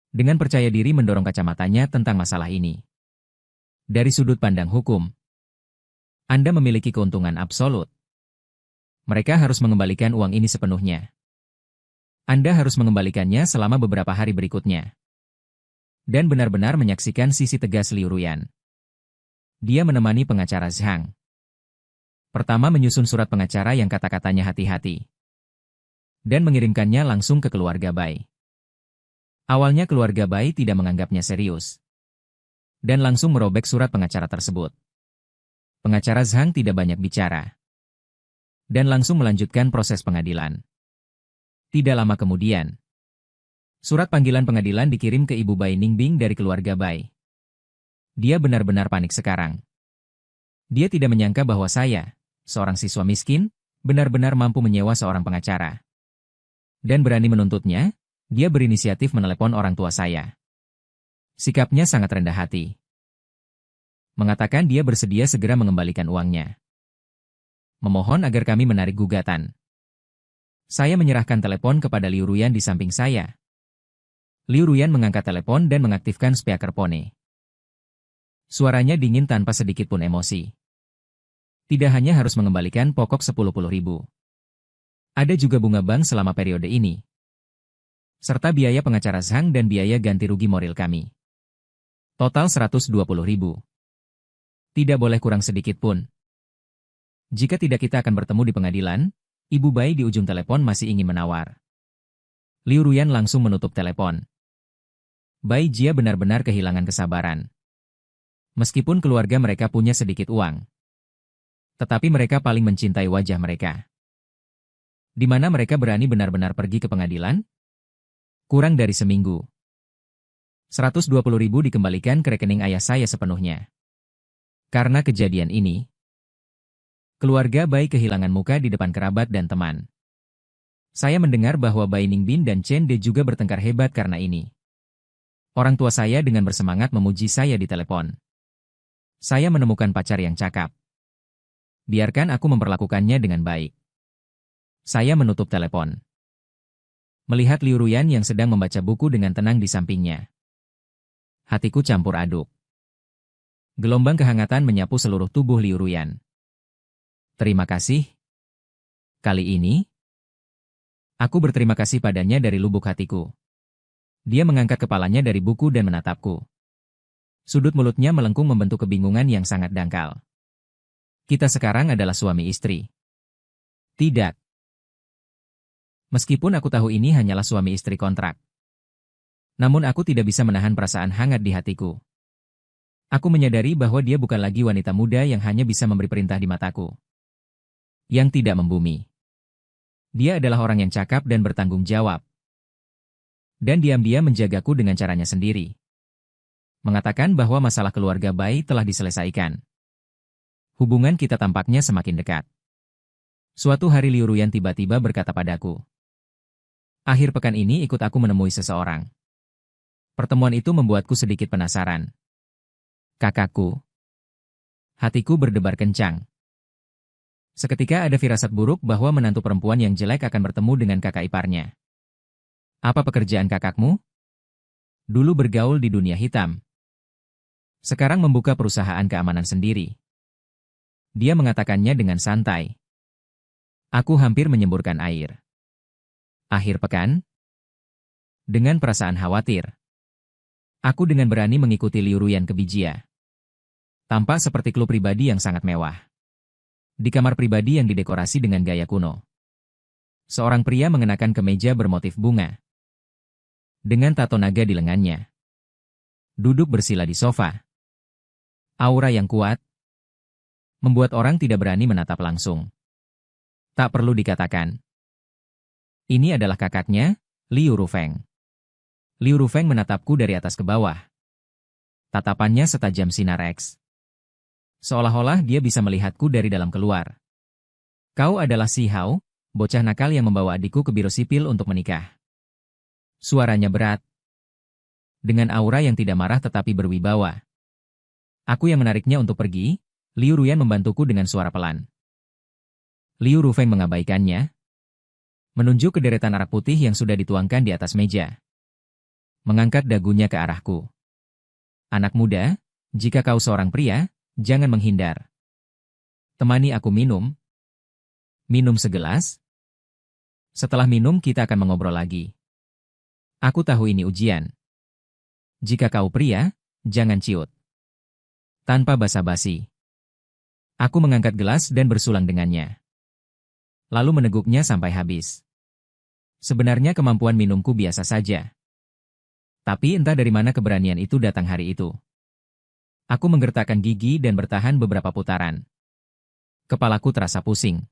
Dengan percaya diri mendorong kacamatanya tentang masalah ini. Dari sudut pandang hukum, Anda memiliki keuntungan absolut. Mereka harus mengembalikan uang ini sepenuhnya. Anda harus mengembalikannya selama beberapa hari berikutnya. Dan benar-benar menyaksikan sisi tegas Liu Ruyan. Dia menemani pengacara Zhang. Pertama menyusun surat pengacara yang kata-katanya hati-hati. Dan mengirimkannya langsung ke keluarga Bai. Awalnya keluarga Bai tidak menganggapnya serius. Dan langsung merobek surat pengacara tersebut. Pengacara Zhang tidak banyak bicara. Dan langsung melanjutkan proses pengadilan. Tidak lama kemudian, surat panggilan pengadilan dikirim ke Ibu Bai Ningbing dari keluarga Bai. Dia benar-benar panik sekarang. Dia tidak menyangka bahwa saya, seorang siswa miskin, benar-benar mampu menyewa seorang pengacara. Dan berani menuntutnya, dia berinisiatif menelepon orang tua saya. Sikapnya sangat rendah hati. Mengatakan dia bersedia segera mengembalikan uangnya. Memohon agar kami menarik gugatan. Saya menyerahkan telepon kepada Liu Ruyan di samping saya. Liu Ruyan mengangkat telepon dan mengaktifkan speakerphone. Suaranya dingin tanpa sedikit pun emosi. Tidak hanya harus mengembalikan pokok 10.000. Ada juga bunga bank selama periode ini. Serta biaya pengacara Zhang dan biaya ganti rugi moral kami. Total 120.000. Tidak boleh kurang sedikit pun. Jika tidak kita akan bertemu di pengadilan, Ibu Bai di ujung telepon masih ingin menawar. Liu Ruyan langsung menutup telepon. Bai Jia benar-benar kehilangan kesabaran. Meskipun keluarga mereka punya sedikit uang. Tetapi mereka paling mencintai wajah mereka. Di mana mereka berani benar-benar pergi ke pengadilan? Kurang dari seminggu. 120.000 dikembalikan ke rekening ayah saya sepenuhnya. Karena kejadian ini, keluarga Bai kehilangan muka di depan kerabat dan teman. Saya mendengar bahwa Bai Ningbin dan Chen De juga bertengkar hebat karena ini. Orang tua saya dengan bersemangat memuji saya di telepon. Saya menemukan pacar yang cakap. Biarkan aku memperlakukannya dengan baik. Saya menutup telepon. Melihat Liu Ruyan yang sedang membaca buku dengan tenang di sampingnya. Hatiku campur aduk. Gelombang kehangatan menyapu seluruh tubuh Liu Ruyan. Terima kasih. Kali ini, aku berterima kasih padanya dari lubuk hatiku. Dia mengangkat kepalanya dari buku dan menatapku. Sudut mulutnya melengkung membentuk kebingungan yang sangat dangkal. Kita sekarang adalah suami istri. Tidak. Meskipun aku tahu ini hanyalah suami istri kontrak. Namun aku tidak bisa menahan perasaan hangat di hatiku. Aku menyadari bahwa dia bukan lagi wanita muda yang hanya bisa memberi perintah di mataku. Yang tidak membumi. Dia adalah orang yang cakap dan bertanggung jawab. Dan diam-diam menjagaku dengan caranya sendiri. Mengatakan bahwa masalah keluarga Bai telah diselesaikan. Hubungan kita tampaknya semakin dekat. Suatu hari Liu Ruyan tiba-tiba berkata padaku. Akhir pekan ini ikut aku menemui seseorang. Pertemuan itu membuatku sedikit penasaran. Kakakku. Hatiku berdebar kencang. Seketika ada firasat buruk bahwa menantu perempuan yang jelek akan bertemu dengan kakak iparnya. Apa pekerjaan kakakmu? Dulu bergaul di dunia hitam. Sekarang membuka perusahaan keamanan sendiri. Dia mengatakannya dengan santai. Aku hampir menyemburkan air. Akhir pekan? Dengan perasaan khawatir. Aku dengan berani mengikuti Liu Ruyan ke Bijia. Tampak seperti klub pribadi yang sangat mewah. Di kamar pribadi yang didekorasi dengan gaya kuno. Seorang pria mengenakan kemeja bermotif bunga. Dengan tato naga di lengannya. Duduk bersila di sofa. Aura yang kuat. Membuat orang tidak berani menatap langsung. Tak perlu dikatakan. Ini adalah kakaknya, Liu Rufeng. Liu Rufeng menatapku dari atas ke bawah. Tatapannya setajam sinar X. Seolah-olah dia bisa melihatku dari dalam keluar. Kau adalah Si Hao, bocah nakal yang membawa adikku ke biro sipil untuk menikah. Suaranya berat. Dengan aura yang tidak marah tetapi berwibawa. Aku yang menariknya untuk pergi, Liu Ruyan membantuku dengan suara pelan. Liu Rufeng mengabaikannya. Menunjuk ke deretan arak putih yang sudah dituangkan di atas meja. Mengangkat dagunya ke arahku. Anak muda, jika kau seorang pria, jangan menghindar. Temani aku minum. Minum segelas. Setelah minum kita akan mengobrol lagi. Aku tahu ini ujian. Jika kau pria, jangan ciut. Tanpa basa-basi. Aku mengangkat gelas dan bersulang dengannya. Lalu meneguknya sampai habis. Sebenarnya kemampuan minumku biasa saja. Tapi entah dari mana keberanian itu datang hari itu. Aku menggertakkan gigi dan bertahan beberapa putaran. Kepalaku terasa pusing.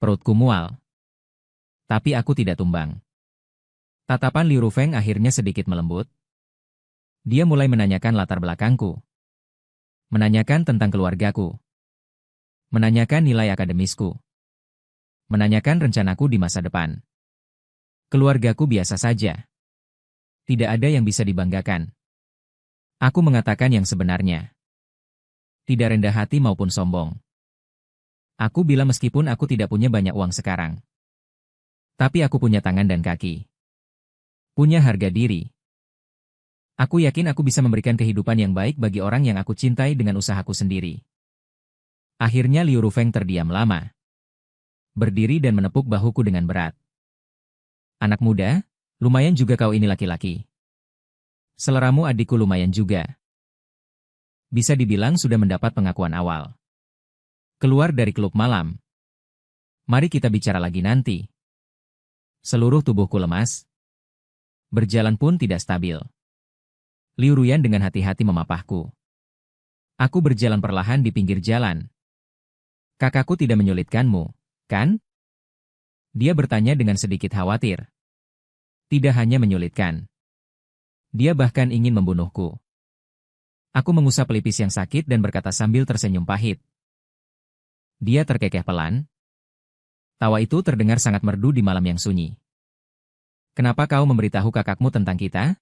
Perutku mual. Tapi aku tidak tumbang. Tatapan Liu Rufeng akhirnya sedikit melembut. Dia mulai menanyakan latar belakangku. Menanyakan tentang keluargaku. Menanyakan nilai akademisku. Menanyakan rencanaku di masa depan. Keluargaku biasa saja. Tidak ada yang bisa dibanggakan. Aku mengatakan yang sebenarnya. Tidak rendah hati maupun sombong. Aku bilang meskipun aku tidak punya banyak uang sekarang. Tapi aku punya tangan dan kaki. Punya harga diri. Aku yakin aku bisa memberikan kehidupan yang baik bagi orang yang aku cintai dengan usahaku sendiri. Akhirnya Liu Rufeng terdiam lama. Berdiri dan menepuk bahuku dengan berat. Anak muda, lumayan juga kau ini laki-laki. Seleramu adikku lumayan juga. Bisa dibilang sudah mendapat pengakuan awal. Keluar dari klub malam. Mari kita bicara lagi nanti. Seluruh tubuhku lemas. Berjalan pun tidak stabil. Liu Ruyan dengan hati-hati memapahku. Aku berjalan perlahan di pinggir jalan. Kakakku tidak menyulitkanmu, kan? Dia bertanya dengan sedikit khawatir. Tidak hanya menyulitkan. Dia bahkan ingin membunuhku. Aku mengusap pelipis yang sakit dan berkata sambil tersenyum pahit. Dia terkekeh pelan. Tawa itu terdengar sangat merdu di malam yang sunyi. Kenapa kau memberitahu kakakmu tentang kita?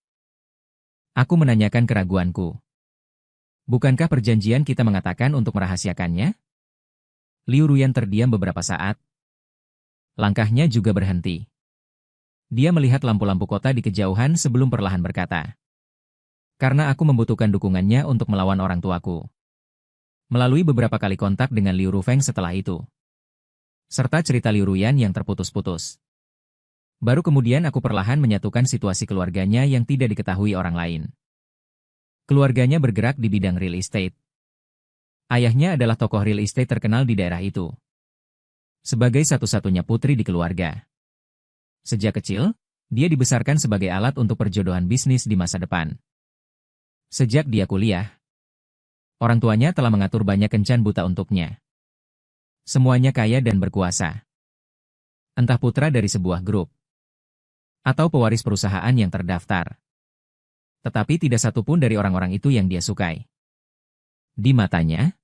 Aku menanyakan keraguanku. Bukankah perjanjian kita mengatakan untuk merahasiakannya? Liu Ruyan terdiam beberapa saat. Langkahnya juga berhenti. Dia melihat lampu-lampu kota di kejauhan sebelum perlahan berkata. Karena aku membutuhkan dukungannya untuk melawan orang tuaku. Melalui beberapa kali kontak dengan Liu Rufeng setelah itu. Serta cerita Liu Ruyan yang terputus-putus. Baru kemudian aku perlahan menyatukan situasi keluarganya yang tidak diketahui orang lain. Keluarganya bergerak di bidang real estate. Ayahnya adalah tokoh real estate terkenal di daerah itu. Sebagai satu-satunya putri di keluarga. Sejak kecil, dia dibesarkan sebagai alat untuk perjodohan bisnis di masa depan. Sejak dia kuliah, orang tuanya telah mengatur banyak kencan buta untuknya. Semuanya kaya dan berkuasa. Entah putra dari sebuah grup, atau pewaris perusahaan yang terdaftar. Tetapi tidak satu pun dari orang-orang itu yang dia sukai. Di matanya,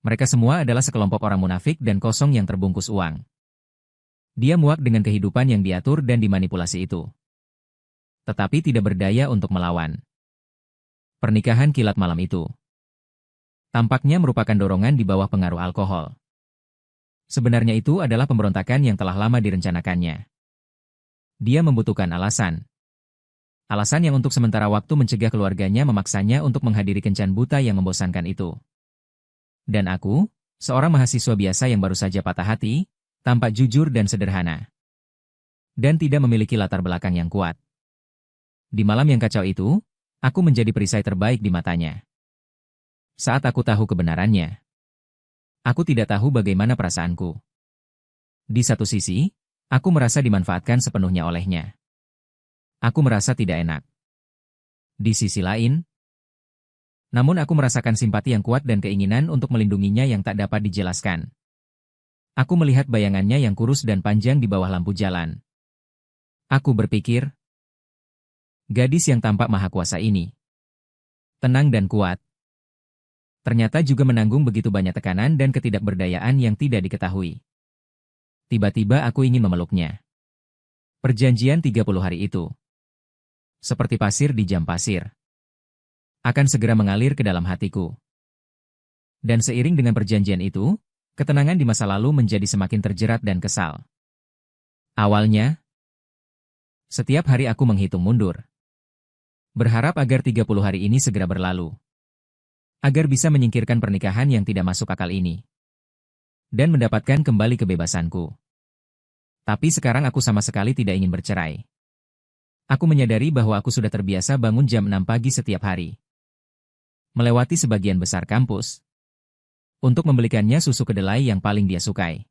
mereka semua adalah sekelompok orang munafik dan kosong yang terbungkus uang. Dia muak dengan kehidupan yang diatur dan dimanipulasi itu. Tetapi tidak berdaya untuk melawan. Pernikahan kilat malam itu tampaknya merupakan dorongan di bawah pengaruh alkohol. Sebenarnya itu adalah pemberontakan yang telah lama direncanakannya. Dia membutuhkan alasan. Alasan yang untuk sementara waktu mencegah keluarganya memaksanya untuk menghadiri kencan buta yang membosankan itu. Dan aku, seorang mahasiswa biasa yang baru saja patah hati, tampak jujur dan sederhana. Dan tidak memiliki latar belakang yang kuat. Di malam yang kacau itu, aku menjadi perisai terbaik di matanya. Saat aku tahu kebenarannya, aku tidak tahu bagaimana perasaanku. Di satu sisi, aku merasa dimanfaatkan sepenuhnya olehnya. Aku merasa tidak enak. Di sisi lain, namun aku merasakan simpati yang kuat dan keinginan untuk melindunginya yang tak dapat dijelaskan. Aku melihat bayangannya yang kurus dan panjang di bawah lampu jalan. Aku berpikir, gadis yang tampak maha kuasa ini, tenang dan kuat, ternyata juga menanggung begitu banyak tekanan dan ketidakberdayaan yang tidak diketahui. Tiba-tiba aku ingin memeluknya. Perjanjian 30 hari itu, seperti pasir di jam pasir, akan segera mengalir ke dalam hatiku. Dan seiring dengan perjanjian itu, ketenangan di masa lalu menjadi semakin terjerat dan kesal. Awalnya, setiap hari aku menghitung mundur, berharap agar 30 hari ini segera berlalu, agar bisa menyingkirkan pernikahan yang tidak masuk akal ini, dan mendapatkan kembali kebebasanku. Tapi sekarang aku sama sekali tidak ingin bercerai. Aku menyadari bahwa aku sudah terbiasa bangun jam 6 pagi setiap hari, melewati sebagian besar kampus, untuk membelikannya susu kedelai yang paling dia sukai.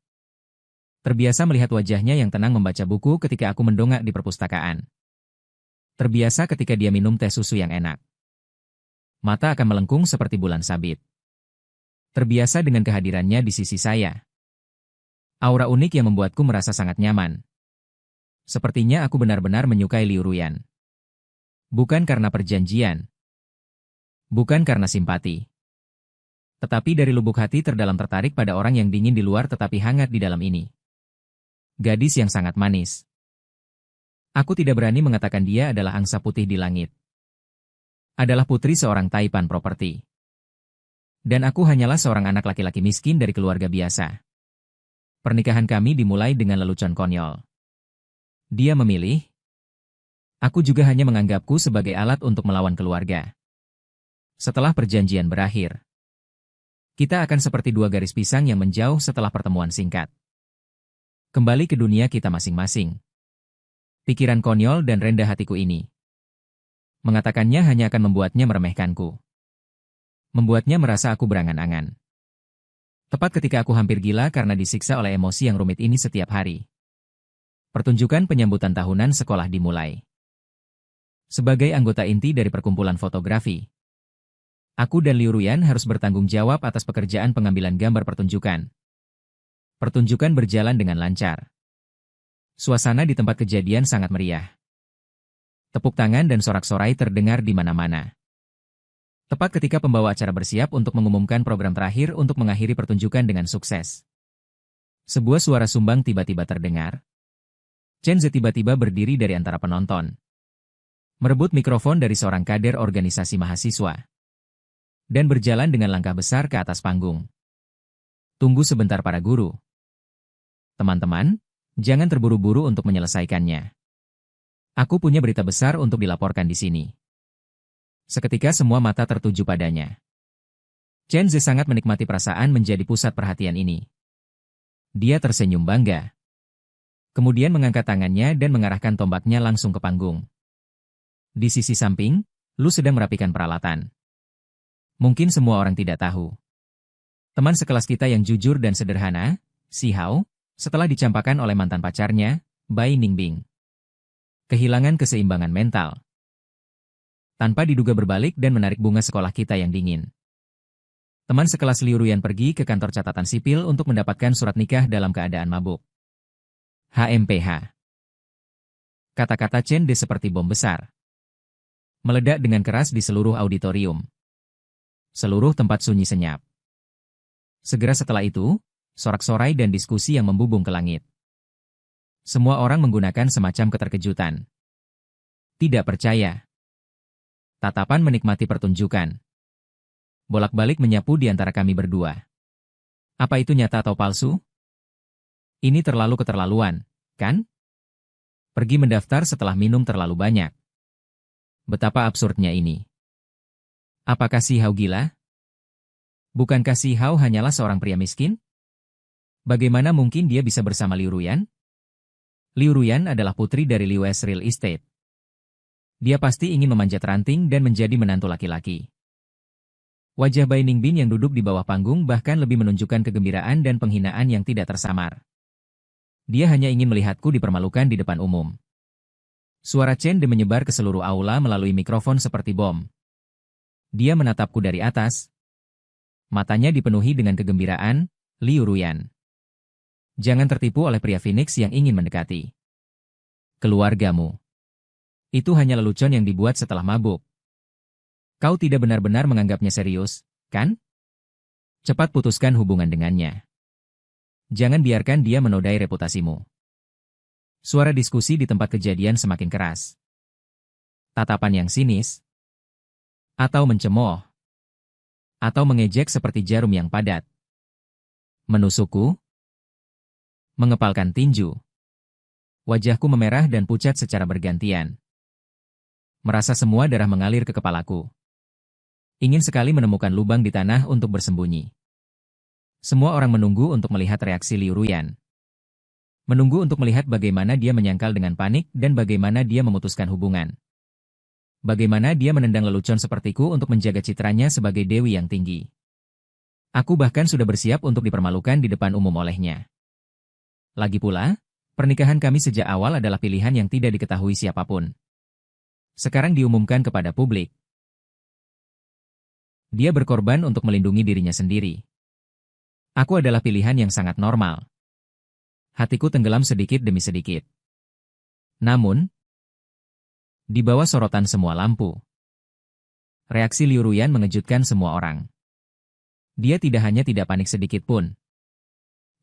Terbiasa melihat wajahnya yang tenang membaca buku ketika aku mendongak di perpustakaan. Terbiasa ketika dia minum teh susu yang enak. Mata akan melengkung seperti bulan sabit. Terbiasa dengan kehadirannya di sisi saya. Aura unik yang membuatku merasa sangat nyaman. Sepertinya aku benar-benar menyukai Liu Ruyan. Bukan karena perjanjian. Bukan karena simpati. Tetapi dari lubuk hati terdalam tertarik pada orang yang dingin di luar tetapi hangat di dalam ini. Gadis yang sangat manis. Aku tidak berani mengatakan dia adalah angsa putih di langit. Adalah putri seorang Taipan properti. Dan aku hanyalah seorang anak laki-laki miskin dari keluarga biasa. Pernikahan kami dimulai dengan lelucon konyol. Dia memilih. Aku juga hanya menganggapku sebagai alat untuk melawan keluarga. Setelah perjanjian berakhir, kita akan seperti dua garis pisang yang menjauh setelah pertemuan singkat. Kembali ke dunia kita masing-masing. Pikiran konyol dan rendah hatiku ini. Mengatakannya hanya akan membuatnya meremehkanku. Membuatnya merasa aku berangan-angan. Tepat ketika aku hampir gila karena disiksa oleh emosi yang rumit ini setiap hari. Pertunjukan penyambutan tahunan sekolah dimulai. Sebagai anggota inti dari perkumpulan fotografi, aku dan Liu Ruyan harus bertanggung jawab atas pekerjaan pengambilan gambar pertunjukan. Pertunjukan berjalan dengan lancar. Suasana di tempat kejadian sangat meriah. Tepuk tangan dan sorak-sorai terdengar di mana-mana. Tepat ketika pembawa acara bersiap untuk mengumumkan program terakhir untuk mengakhiri pertunjukan dengan sukses. Sebuah suara sumbang tiba-tiba terdengar. Chen Ze tiba-tiba berdiri dari antara penonton, merebut mikrofon dari seorang kader organisasi mahasiswa, dan berjalan dengan langkah besar ke atas panggung. Tunggu sebentar para guru. Teman-teman, jangan terburu-buru untuk menyelesaikannya. Aku punya berita besar untuk dilaporkan di sini. Seketika semua mata tertuju padanya. Chen Ze sangat menikmati perasaan menjadi pusat perhatian ini. Dia tersenyum bangga. Kemudian mengangkat tangannya dan mengarahkan tombaknya langsung ke panggung. Di sisi samping, Lu sedang merapikan peralatan. Mungkin semua orang tidak tahu. Teman sekelas kita yang jujur dan sederhana, Si Hao, setelah dicampakkan oleh mantan pacarnya, Bai Ningbing, kehilangan keseimbangan mental. Tanpa diduga berbalik dan menarik bunga sekolah kita yang dingin. Teman sekelas Liu Ruyan pergi ke kantor catatan sipil untuk mendapatkan surat nikah dalam keadaan mabuk. HMPH. Kata-kata Chen De seperti bom besar. Meledak dengan keras di seluruh auditorium. Seluruh tempat sunyi senyap. Segera setelah itu, sorak-sorai dan diskusi yang membubung ke langit. Semua orang menggunakan semacam keterkejutan. Tidak percaya. Tatapan menikmati pertunjukan. Bolak-balik menyapu di antara kami berdua. Apa itu nyata atau palsu? Ini terlalu keterlaluan, kan? Pergi mendaftar setelah minum terlalu banyak. Betapa absurdnya ini. Apakah Si Hao gila? Bukankah Si Hao hanyalah seorang pria miskin? Bagaimana mungkin dia bisa bersama Liu Ruyan? Liu Ruyan adalah putri dari Liu S Real Estate. Dia pasti ingin memanjat ranting dan menjadi menantu laki-laki. Wajah Bai Ningbin yang duduk di bawah panggung bahkan lebih menunjukkan kegembiraan dan penghinaan yang tidak tersamar. Dia hanya ingin melihatku dipermalukan di depan umum. Suara Chen De menyebar ke seluruh aula melalui mikrofon seperti bom. Dia menatapku dari atas. Matanya dipenuhi dengan kegembiraan, Liu Ruyan. Jangan tertipu oleh pria Phoenix yang ingin mendekati keluargamu. Itu hanya lelucon yang dibuat setelah mabuk. Kau tidak benar-benar menganggapnya serius, kan? Cepat putuskan hubungan dengannya. Jangan biarkan dia menodai reputasimu. Suara diskusi di tempat kejadian semakin keras. Tatapan yang sinis, atau mencemooh, atau mengejek seperti jarum yang padat. Menusukku, mengepalkan tinju. Wajahku memerah dan pucat secara bergantian. Merasa semua darah mengalir ke kepalaku. Ingin sekali menemukan lubang di tanah untuk bersembunyi. Semua orang menunggu untuk melihat reaksi Liu Ruyan. Menunggu untuk melihat bagaimana dia menyangkal dengan panik dan bagaimana dia memutuskan hubungan. Bagaimana dia menendang lelucon sepertiku untuk menjaga citranya sebagai dewi yang tinggi. Aku bahkan sudah bersiap untuk dipermalukan di depan umum olehnya. Lagi pula, pernikahan kami sejak awal adalah pilihan yang tidak diketahui siapapun. Sekarang diumumkan kepada publik. Dia berkorban untuk melindungi dirinya sendiri. Aku adalah pilihan yang sangat normal. Hatiku tenggelam sedikit demi sedikit. Namun, di bawah sorotan semua lampu, reaksi Liu Ruyan mengejutkan semua orang. Dia tidak hanya tidak panik sedikit pun,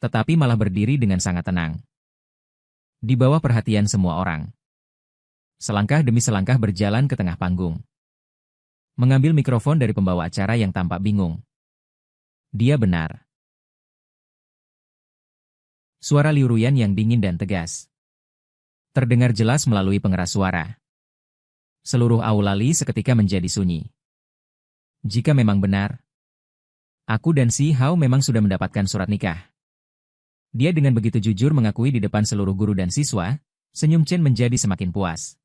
tetapi malah berdiri dengan sangat tenang. Di bawah perhatian semua orang. Selangkah demi selangkah berjalan ke tengah panggung. Mengambil mikrofon dari pembawa acara yang tampak bingung. Dia benar. Suara Liu Ruyan yang dingin dan tegas terdengar jelas melalui pengeras suara. Seluruh aula Li seketika menjadi sunyi. Jika memang benar, aku dan Si Hao memang sudah mendapatkan surat nikah. Dia dengan begitu jujur mengakui di depan seluruh guru dan siswa, senyum Chen menjadi semakin puas.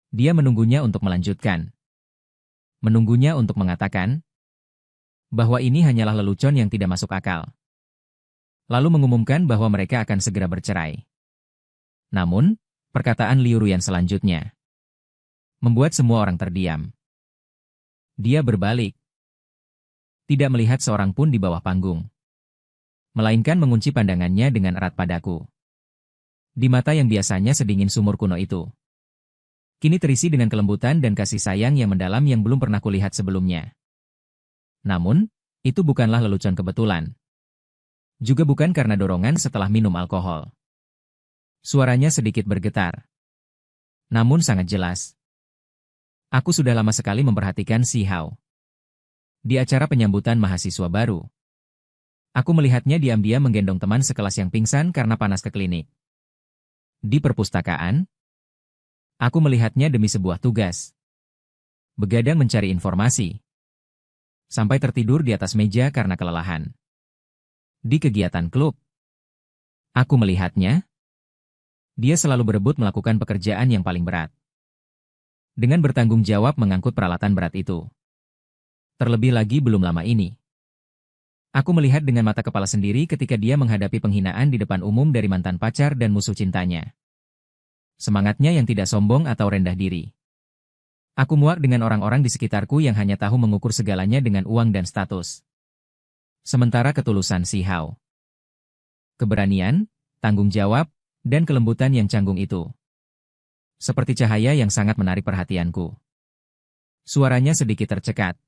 Dia menunggunya untuk melanjutkan. Menunggunya untuk mengatakan bahwa ini hanyalah lelucon yang tidak masuk akal. Lalu mengumumkan bahwa mereka akan segera bercerai. Namun, perkataan Liu Ruyan selanjutnya membuat semua orang terdiam. Dia berbalik, tidak melihat seorang pun di bawah panggung, melainkan mengunci pandangannya dengan erat padaku. Di mata yang biasanya sedingin sumur kuno itu, kini terisi dengan kelembutan dan kasih sayang yang mendalam yang belum pernah kulihat sebelumnya. Namun, itu bukanlah lelucon kebetulan. Juga bukan karena dorongan setelah minum alkohol. Suaranya sedikit bergetar. Namun sangat jelas. Aku sudah lama sekali memperhatikan Si Hao. Di acara penyambutan mahasiswa baru, aku melihatnya diam-diam menggendong teman sekelas yang pingsan karena panas ke klinik. Di perpustakaan, aku melihatnya demi sebuah tugas. Begadang mencari informasi. Sampai tertidur di atas meja karena kelelahan. Di kegiatan klub, aku melihatnya. Dia selalu berebut melakukan pekerjaan yang paling berat. Dengan bertanggung jawab mengangkut peralatan berat itu. Terlebih lagi belum lama ini. Aku melihat dengan mata kepala sendiri ketika dia menghadapi penghinaan di depan umum dari mantan pacar dan musuh cintanya. Semangatnya yang tidak sombong atau rendah diri. Aku muak dengan orang-orang di sekitarku yang hanya tahu mengukur segalanya dengan uang dan status. Sementara ketulusan Si Hao, keberanian, tanggung jawab, dan kelembutan yang canggung itu, seperti cahaya yang sangat menarik perhatianku. Suaranya sedikit tercekat.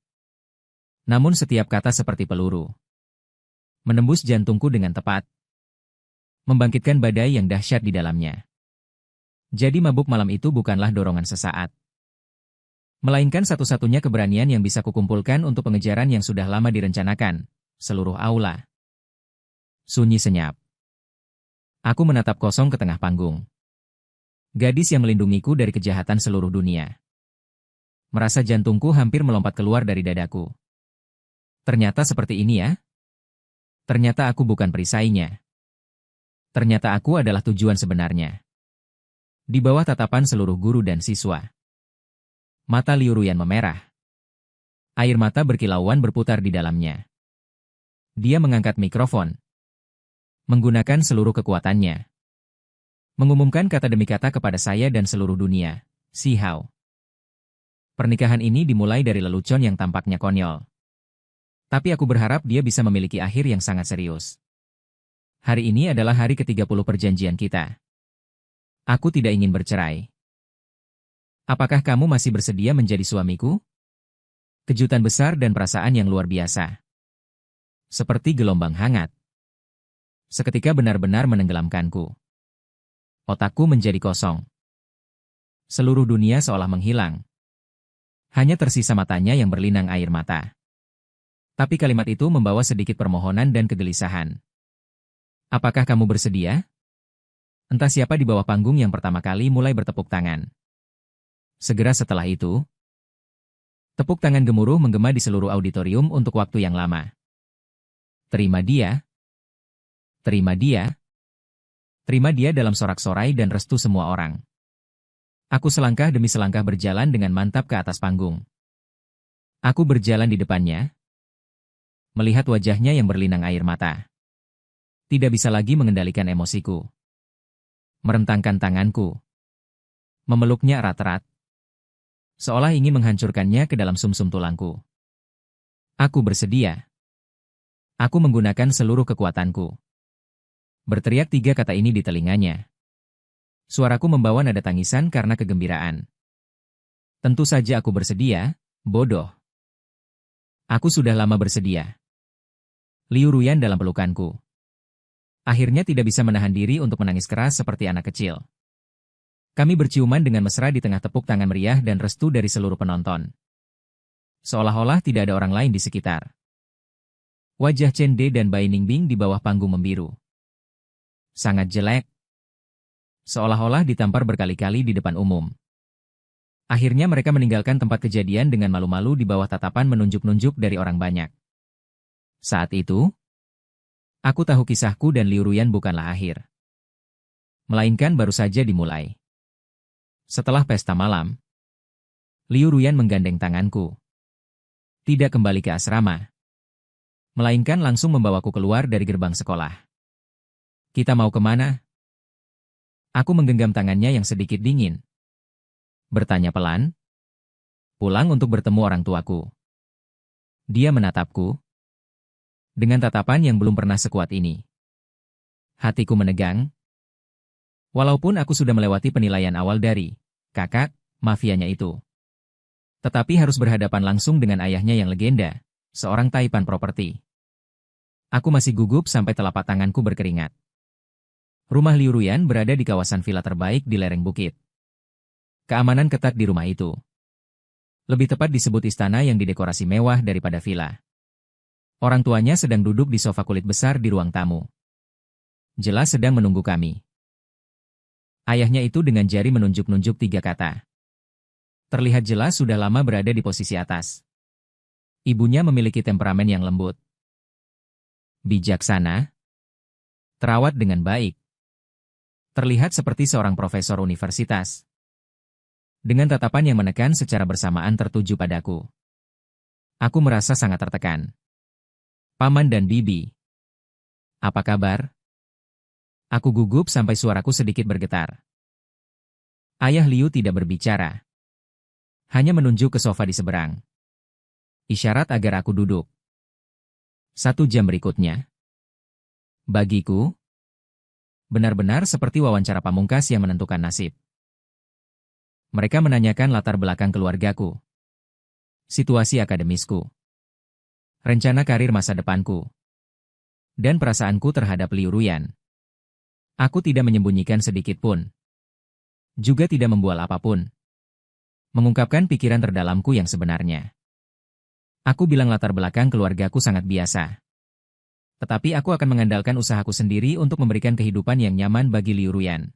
Namun setiap kata seperti peluru. Menembus jantungku dengan tepat. Membangkitkan badai yang dahsyat di dalamnya. Jadi mabuk malam itu bukanlah dorongan sesaat. Melainkan satu-satunya keberanian yang bisa kukumpulkan untuk pengejaran yang sudah lama direncanakan. Seluruh aula sunyi senyap. Aku menatap kosong ke tengah panggung. Gadis yang melindungiku dari kejahatan seluruh dunia. Merasa jantungku hampir melompat keluar dari dadaku. Ternyata seperti ini ya. Ternyata aku bukan perisainya. Ternyata aku adalah tujuan sebenarnya. Di bawah tatapan seluruh guru dan siswa, mata Liu Ruyan memerah. Air mata berkilauan berputar di dalamnya. Dia mengangkat mikrofon. Menggunakan seluruh kekuatannya. Mengumumkan kata demi kata kepada saya dan seluruh dunia. Si Hao. Pernikahan ini dimulai dari lelucon yang tampaknya konyol. Tapi aku berharap dia bisa memiliki akhir yang sangat serius. Hari ini adalah hari ke-30 perjanjian kita. Aku tidak ingin bercerai. Apakah kamu masih bersedia menjadi suamiku? Kejutan besar dan perasaan yang luar biasa. Seperti gelombang hangat. Seketika benar-benar menenggelamkanku. Otakku menjadi kosong. Seluruh dunia seolah menghilang. Hanya tersisa matanya yang berlinang air mata. Tapi kalimat itu membawa sedikit permohonan dan kegelisahan. Apakah kamu bersedia? Entah siapa di bawah panggung yang pertama kali mulai bertepuk tangan. Segera setelah itu, tepuk tangan gemuruh menggema di seluruh auditorium untuk waktu yang lama. Terima dia. Terima dia. Terima dia dalam sorak-sorai dan restu semua orang. Aku selangkah demi selangkah berjalan dengan mantap ke atas panggung. Aku berjalan di depannya, melihat wajahnya yang berlinang air mata. Tidak bisa lagi mengendalikan emosiku. Merentangkan tanganku. Memeluknya erat-erat. Seolah ingin menghancurkannya ke dalam sumsum tulangku. Aku bersedia. Aku menggunakan seluruh kekuatanku. Berteriak 3 kata ini di telinganya. Suaraku membawa nada tangisan karena kegembiraan. Tentu saja aku bersedia, bodoh. Aku sudah lama bersedia. Liu Ruyan dalam pelukanku. Akhirnya tidak bisa menahan diri untuk menangis keras seperti anak kecil. Kami berciuman dengan mesra di tengah tepuk tangan meriah dan restu dari seluruh penonton. Seolah-olah tidak ada orang lain di sekitar. Wajah Chen De dan Bai Ningbing di bawah panggung membiru. Sangat jelek. Seolah-olah ditampar berkali-kali di depan umum. Akhirnya mereka meninggalkan tempat kejadian dengan malu-malu di bawah tatapan menunjuk-nunjuk dari orang banyak. Saat itu, aku tahu kisahku dan Liu Ruyan bukanlah akhir. Melainkan baru saja dimulai. Setelah pesta malam, Liu Ruyan menggandeng tanganku. Tidak kembali ke asrama. Melainkan langsung membawaku keluar dari gerbang sekolah. Kita mau kemana? Aku menggenggam tangannya yang sedikit dingin. Bertanya pelan. Pulang untuk bertemu orang tuaku. Dia menatapku. Dengan tatapan yang belum pernah sekuat ini. Hatiku menegang. Walaupun aku sudah melewati penilaian awal dari kakak, mafianya itu. Tetapi harus berhadapan langsung dengan ayahnya yang legenda, seorang taipan properti. Aku masih gugup sampai telapak tanganku berkeringat. Rumah Liu Ruyan berada di kawasan villa terbaik di lereng bukit. Keamanan ketat di rumah itu. Lebih tepat disebut istana yang didekorasi mewah daripada villa. Orang tuanya sedang duduk di sofa kulit besar di ruang tamu. Jelas sedang menunggu kami. Ayahnya itu dengan jari menunjuk-nunjuk 3 kata. Terlihat jelas sudah lama berada di posisi atas. Ibunya memiliki temperamen yang lembut. Bijaksana. Terawat dengan baik. Terlihat seperti seorang profesor universitas. Dengan tatapan yang menekan secara bersamaan tertuju padaku. Aku merasa sangat tertekan. Paman dan Bibi. Apa kabar? Aku gugup sampai suaraku sedikit bergetar. Ayah Liu tidak berbicara. Hanya menunjuk ke sofa di seberang. Isyarat agar aku duduk. 1 jam berikutnya. Bagiku, benar-benar seperti wawancara pamungkas yang menentukan nasib. Mereka menanyakan latar belakang keluargaku. Situasi akademisku. Rencana karir masa depanku. Dan perasaanku terhadap Liu Ruyan. Aku tidak menyembunyikan sedikit pun. Juga tidak membual apapun. Mengungkapkan pikiran terdalamku yang sebenarnya. Aku bilang latar belakang keluargaku sangat biasa. Tetapi aku akan mengandalkan usahaku sendiri untuk memberikan kehidupan yang nyaman bagi Liu Ruyan.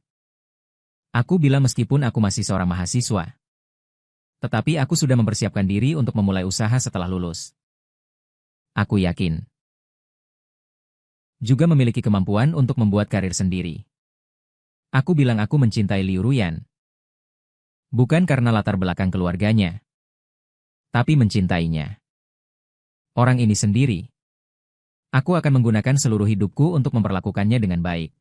Aku bilang meskipun aku masih seorang mahasiswa. Tetapi aku sudah mempersiapkan diri untuk memulai usaha setelah lulus. Aku yakin. Juga memiliki kemampuan untuk membuat karir sendiri. Aku bilang aku mencintai Liu Ruyan. Bukan karena latar belakang keluarganya. Tapi mencintainya. Orang ini sendiri. Aku akan menggunakan seluruh hidupku untuk memperlakukannya dengan baik.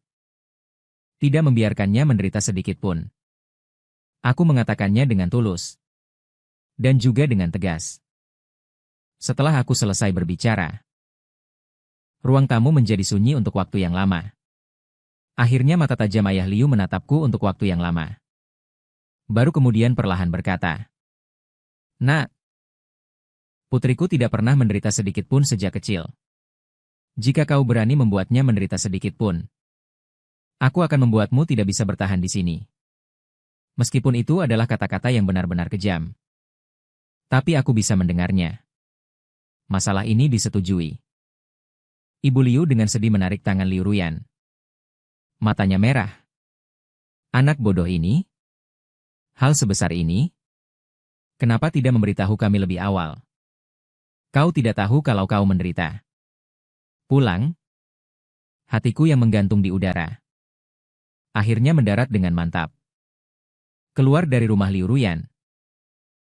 Tidak membiarkannya menderita sedikit pun. Aku mengatakannya dengan tulus. Dan juga dengan tegas. Setelah aku selesai berbicara, ruang tamu menjadi sunyi untuk waktu yang lama. Akhirnya mata tajam Ayah Liu menatapku untuk waktu yang lama. Baru kemudian perlahan berkata, "Nak, putriku tidak pernah menderita sedikit pun sejak kecil. Jika kau berani membuatnya menderita sedikit pun, aku akan membuatmu tidak bisa bertahan di sini." Meskipun itu adalah kata-kata yang benar-benar kejam. Tapi aku bisa mendengarnya. Masalah ini disetujui. Ibu Liu dengan sedih menarik tangan Liu Ruyan. Matanya merah. Anak bodoh ini? Hal sebesar ini? Kenapa tidak memberitahu kami lebih awal? Kau tidak tahu kalau kau menderita. Pulang? Hatiku yang menggantung di udara. Akhirnya mendarat dengan mantap. Keluar dari rumah Liu Ruyan.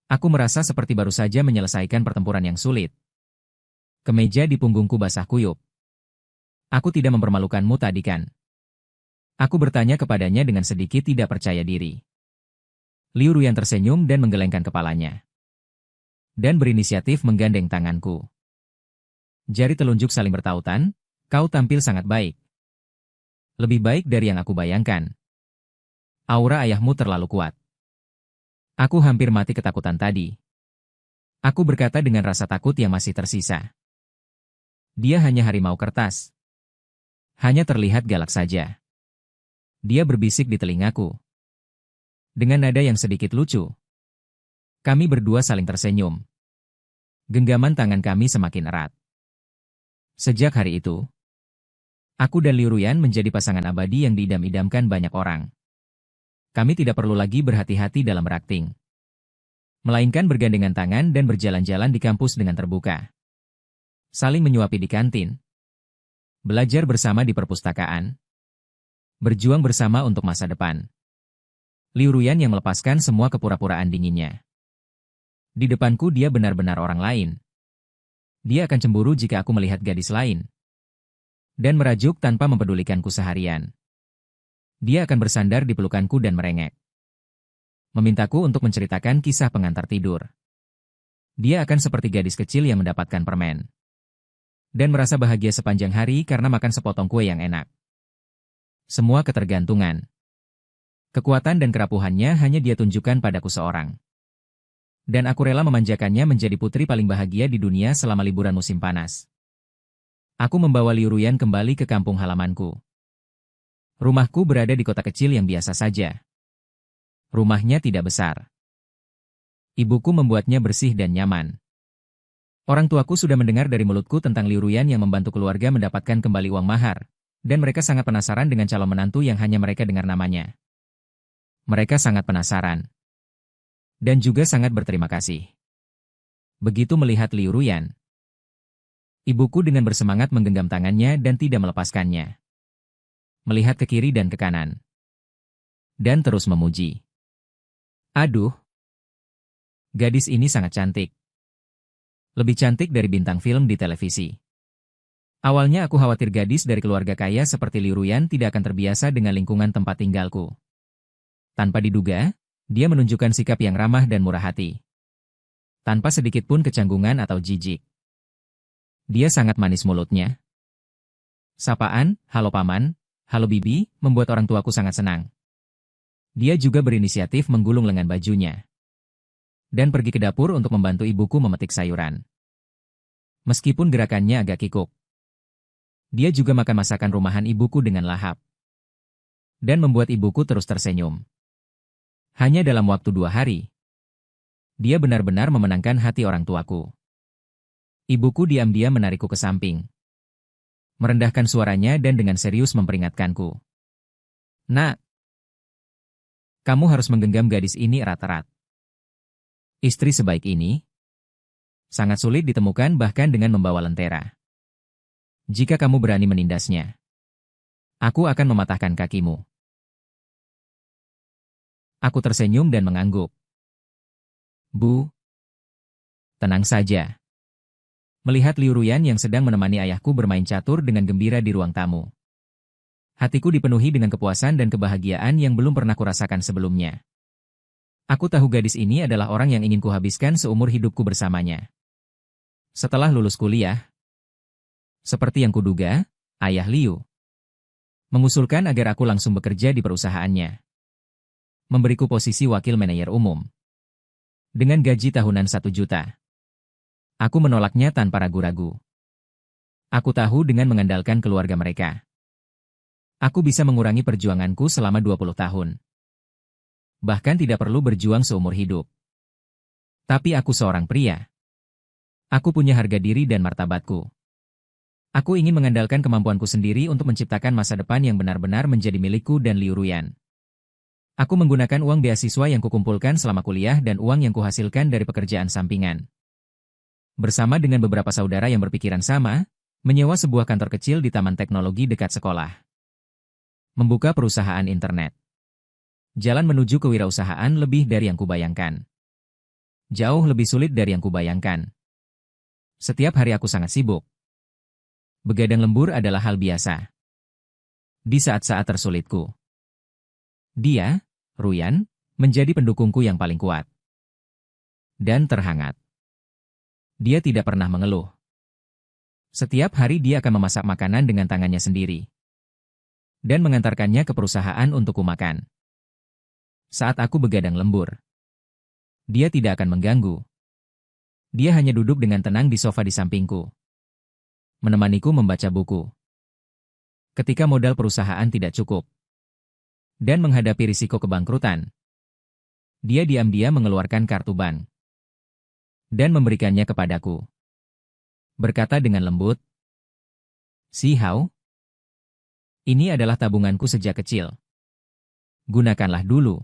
Aku merasa seperti baru saja menyelesaikan pertempuran yang sulit. Kemeja di punggungku basah kuyup. Aku tidak mempermalukanmu tadi kan? Aku bertanya kepadanya dengan sedikit tidak percaya diri. Liu Ruyan tersenyum dan menggelengkan kepalanya. Dan berinisiatif menggandeng tanganku. Jari telunjuk saling bertautan, kau tampil sangat baik. Lebih baik dari yang aku bayangkan. Aura ayahmu terlalu kuat. Aku hampir mati ketakutan tadi. Aku berkata dengan rasa takut yang masih tersisa. Dia hanya harimau kertas. Hanya terlihat galak saja. Dia berbisik di telingaku. Dengan nada yang sedikit lucu. Kami berdua saling tersenyum. Genggaman tangan kami semakin erat. Sejak hari itu, aku dan Liu Ruyan menjadi pasangan abadi yang diidam-idamkan banyak orang. Kami tidak perlu lagi berhati-hati dalam berakting. Melainkan bergandengan tangan dan berjalan-jalan di kampus dengan terbuka. Saling menyuapi di kantin. Belajar bersama di perpustakaan. Berjuang bersama untuk masa depan. Liu Ruyan yang melepaskan semua kepura-puraan dinginnya. Di depanku dia benar-benar orang lain. Dia akan cemburu jika aku melihat gadis lain. Dan merajuk tanpa mempedulikanku seharian. Dia akan bersandar di pelukanku dan merengek. Memintaku untuk menceritakan kisah pengantar tidur. Dia akan seperti gadis kecil yang mendapatkan permen. Dan merasa bahagia sepanjang hari karena makan sepotong kue yang enak. Semua ketergantungan. Kekuatan dan kerapuhannya hanya dia tunjukkan padaku seorang. Dan aku rela memanjakannya menjadi putri paling bahagia di dunia selama liburan musim panas. Aku membawa Liu Ruyan kembali ke kampung halamanku. Rumahku berada di kota kecil yang biasa saja. Rumahnya tidak besar. Ibuku membuatnya bersih dan nyaman. Orang tuaku sudah mendengar dari mulutku tentang Liu Ruyan yang membantu keluarga mendapatkan kembali uang mahar, dan mereka sangat penasaran dengan calon menantu yang hanya mereka dengar namanya. Mereka sangat penasaran. Dan juga sangat berterima kasih. Begitu melihat Liu Ruyan, ibuku dengan bersemangat menggenggam tangannya dan tidak melepaskannya. Melihat ke kiri dan ke kanan. Dan terus memuji. Aduh, gadis ini sangat cantik. Lebih cantik dari bintang film di televisi. Awalnya aku khawatir gadis dari keluarga kaya seperti Liu Ruyan tidak akan terbiasa dengan lingkungan tempat tinggalku. Tanpa diduga, dia menunjukkan sikap yang ramah dan murah hati. Tanpa sedikit pun kecanggungan atau jijik. Dia sangat manis mulutnya. Sapaan, halo paman, halo bibi, membuat orang tuaku sangat senang. Dia juga berinisiatif menggulung lengan bajunya. Dan pergi ke dapur untuk membantu ibuku memetik sayuran. Meskipun gerakannya agak kikuk. Dia juga makan masakan rumahan ibuku dengan lahap. Dan membuat ibuku terus tersenyum. Hanya dalam waktu 2 hari. Dia benar-benar memenangkan hati orang tuaku. Ibuku diam-diam menarikku ke samping. Merendahkan suaranya dan dengan serius memperingatkanku. Nak, kamu harus menggenggam gadis ini erat-erat. Istri sebaik ini sangat sulit ditemukan bahkan dengan membawa lentera. Jika kamu berani menindasnya, aku akan mematahkan kakimu. Aku tersenyum dan mengangguk. Bu, tenang saja. melihat Liu Ruyan yang sedang menemani ayahku bermain catur dengan gembira di ruang tamu. Hatiku dipenuhi dengan kepuasan dan kebahagiaan yang belum pernah kurasakan sebelumnya. Aku tahu gadis ini adalah orang yang ingin kuhabiskan seumur hidupku bersamanya. Setelah lulus kuliah, seperti yang kuduga, ayah Liu mengusulkan agar aku langsung bekerja di perusahaannya. Memberiku posisi wakil manajer umum. Dengan gaji tahunan 1 juta. Aku menolaknya tanpa ragu-ragu. Aku tahu dengan mengandalkan keluarga mereka, aku bisa mengurangi perjuanganku selama 20 tahun. Bahkan tidak perlu berjuang seumur hidup. Tapi aku seorang pria. Aku punya harga diri dan martabatku. Aku ingin mengandalkan kemampuanku sendiri untuk menciptakan masa depan yang benar-benar menjadi milikku dan Liu Ruyan. Aku menggunakan uang beasiswa yang kukumpulkan selama kuliah dan uang yang kuhasilkan dari pekerjaan sampingan. Bersama dengan beberapa saudara yang berpikiran sama, menyewa sebuah kantor kecil di taman teknologi dekat sekolah. Membuka perusahaan internet. Jalan menuju kewirausahaan lebih dari yang kubayangkan. Jauh lebih sulit dari yang kubayangkan. Setiap hari aku sangat sibuk. Begadang lembur adalah hal biasa. Di saat-saat tersulitku, dia, Ruyan, menjadi pendukungku yang paling kuat. Dan terhangat. Dia tidak pernah mengeluh. Setiap hari dia akan memasak makanan dengan tangannya sendiri. Dan mengantarkannya ke perusahaan untuk kumakan. Saat aku begadang lembur, dia tidak akan mengganggu. Dia hanya duduk dengan tenang di sofa di sampingku. Menemaniku membaca buku. Ketika modal perusahaan tidak cukup. Dan menghadapi risiko kebangkrutan. Dia diam-diam mengeluarkan kartu bank. Dan memberikannya kepadaku. Berkata dengan lembut, "Si Hao, ini adalah tabunganku sejak kecil. Gunakanlah dulu.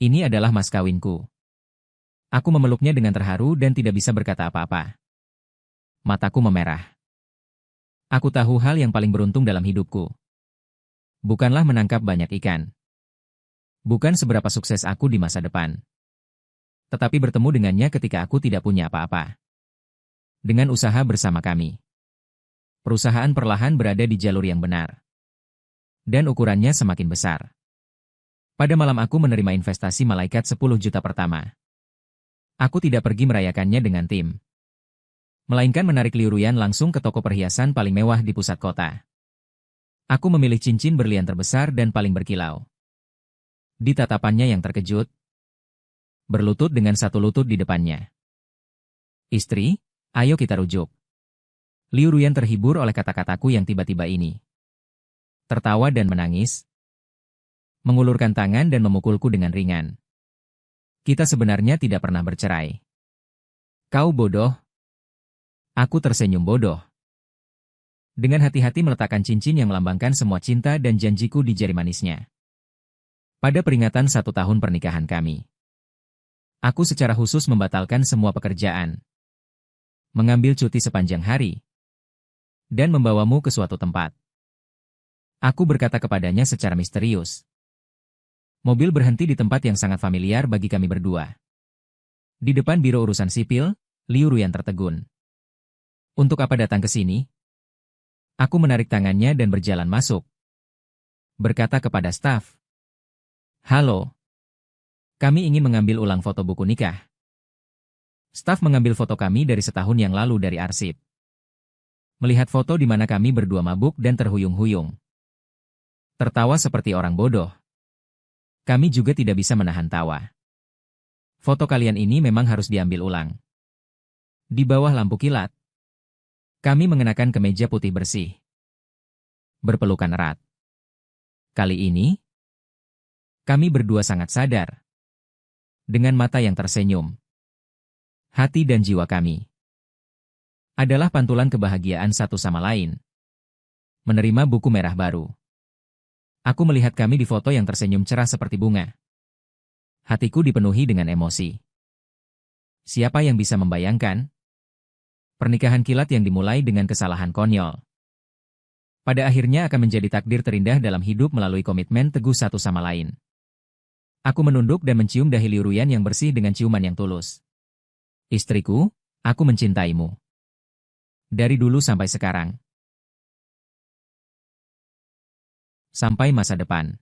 Ini adalah mas kawinku." Aku memeluknya dengan terharu dan tidak bisa berkata apa-apa. Mataku memerah. Aku tahu hal yang paling beruntung dalam hidupku. Bukanlah menangkap banyak ikan. Bukan seberapa sukses aku di masa depan. Tetapi bertemu dengannya ketika aku tidak punya apa-apa. Dengan usaha bersama kami. Perusahaan perlahan berada di jalur yang benar. Dan ukurannya semakin besar. Pada malam aku menerima investasi malaikat 10 juta pertama. Aku tidak pergi merayakannya dengan tim. Melainkan menarik Liu Ruyan langsung ke toko perhiasan paling mewah di pusat kota. Aku memilih cincin berlian terbesar dan paling berkilau. Di tatapannya yang terkejut, berlutut dengan satu lutut di depannya. "Istri, ayo kita rujuk." Liu Ruyan terhibur oleh kata-kataku yang tiba-tiba ini. Tertawa dan menangis. Mengulurkan tangan dan memukulku dengan ringan. "Kita sebenarnya tidak pernah bercerai." "Kau bodoh." Aku tersenyum bodoh. Dengan hati-hati meletakkan cincin yang melambangkan semua cinta dan janjiku di jari manisnya. Pada peringatan 1 tahun pernikahan kami. Aku secara khusus membatalkan semua pekerjaan. Mengambil cuti sepanjang hari. Dan membawamu ke suatu tempat. Aku berkata kepadanya secara misterius. Mobil berhenti di tempat yang sangat familiar bagi kami berdua. Di depan biro urusan sipil, Liu Ruyan tertegun. "Untuk apa datang ke sini?" Aku menarik tangannya dan berjalan masuk. Berkata kepada staf. "Halo. Kami ingin mengambil ulang foto buku nikah." Staf mengambil foto kami dari setahun yang lalu dari arsip. Melihat foto di mana kami berdua mabuk dan terhuyung-huyung. Tertawa seperti orang bodoh. Kami juga tidak bisa menahan tawa. "Foto kalian ini memang harus diambil ulang." Di bawah lampu kilat, kami mengenakan kemeja putih bersih. Berpelukan erat. Kali ini, kami berdua sangat sadar. Dengan mata yang tersenyum. Hati dan jiwa kami adalah pantulan kebahagiaan satu sama lain. Menerima buku merah baru. Aku melihat kami di foto yang tersenyum cerah seperti bunga. Hatiku dipenuhi dengan emosi. Siapa yang bisa membayangkan? Pernikahan kilat yang dimulai dengan kesalahan konyol. Pada akhirnya akan menjadi takdir terindah dalam hidup melalui komitmen teguh satu sama lain. Aku menunduk dan mencium dahi Liu Ruyan yang bersih dengan ciuman yang tulus. "Istriku, aku mencintaimu." Dari dulu sampai sekarang. Sampai masa depan.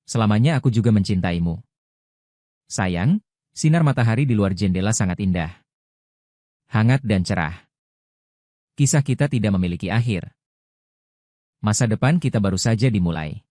Selamanya aku juga mencintaimu. Sayang, sinar matahari di luar jendela sangat indah. Hangat dan cerah. Kisah kita tidak memiliki akhir. Masa depan kita baru saja dimulai.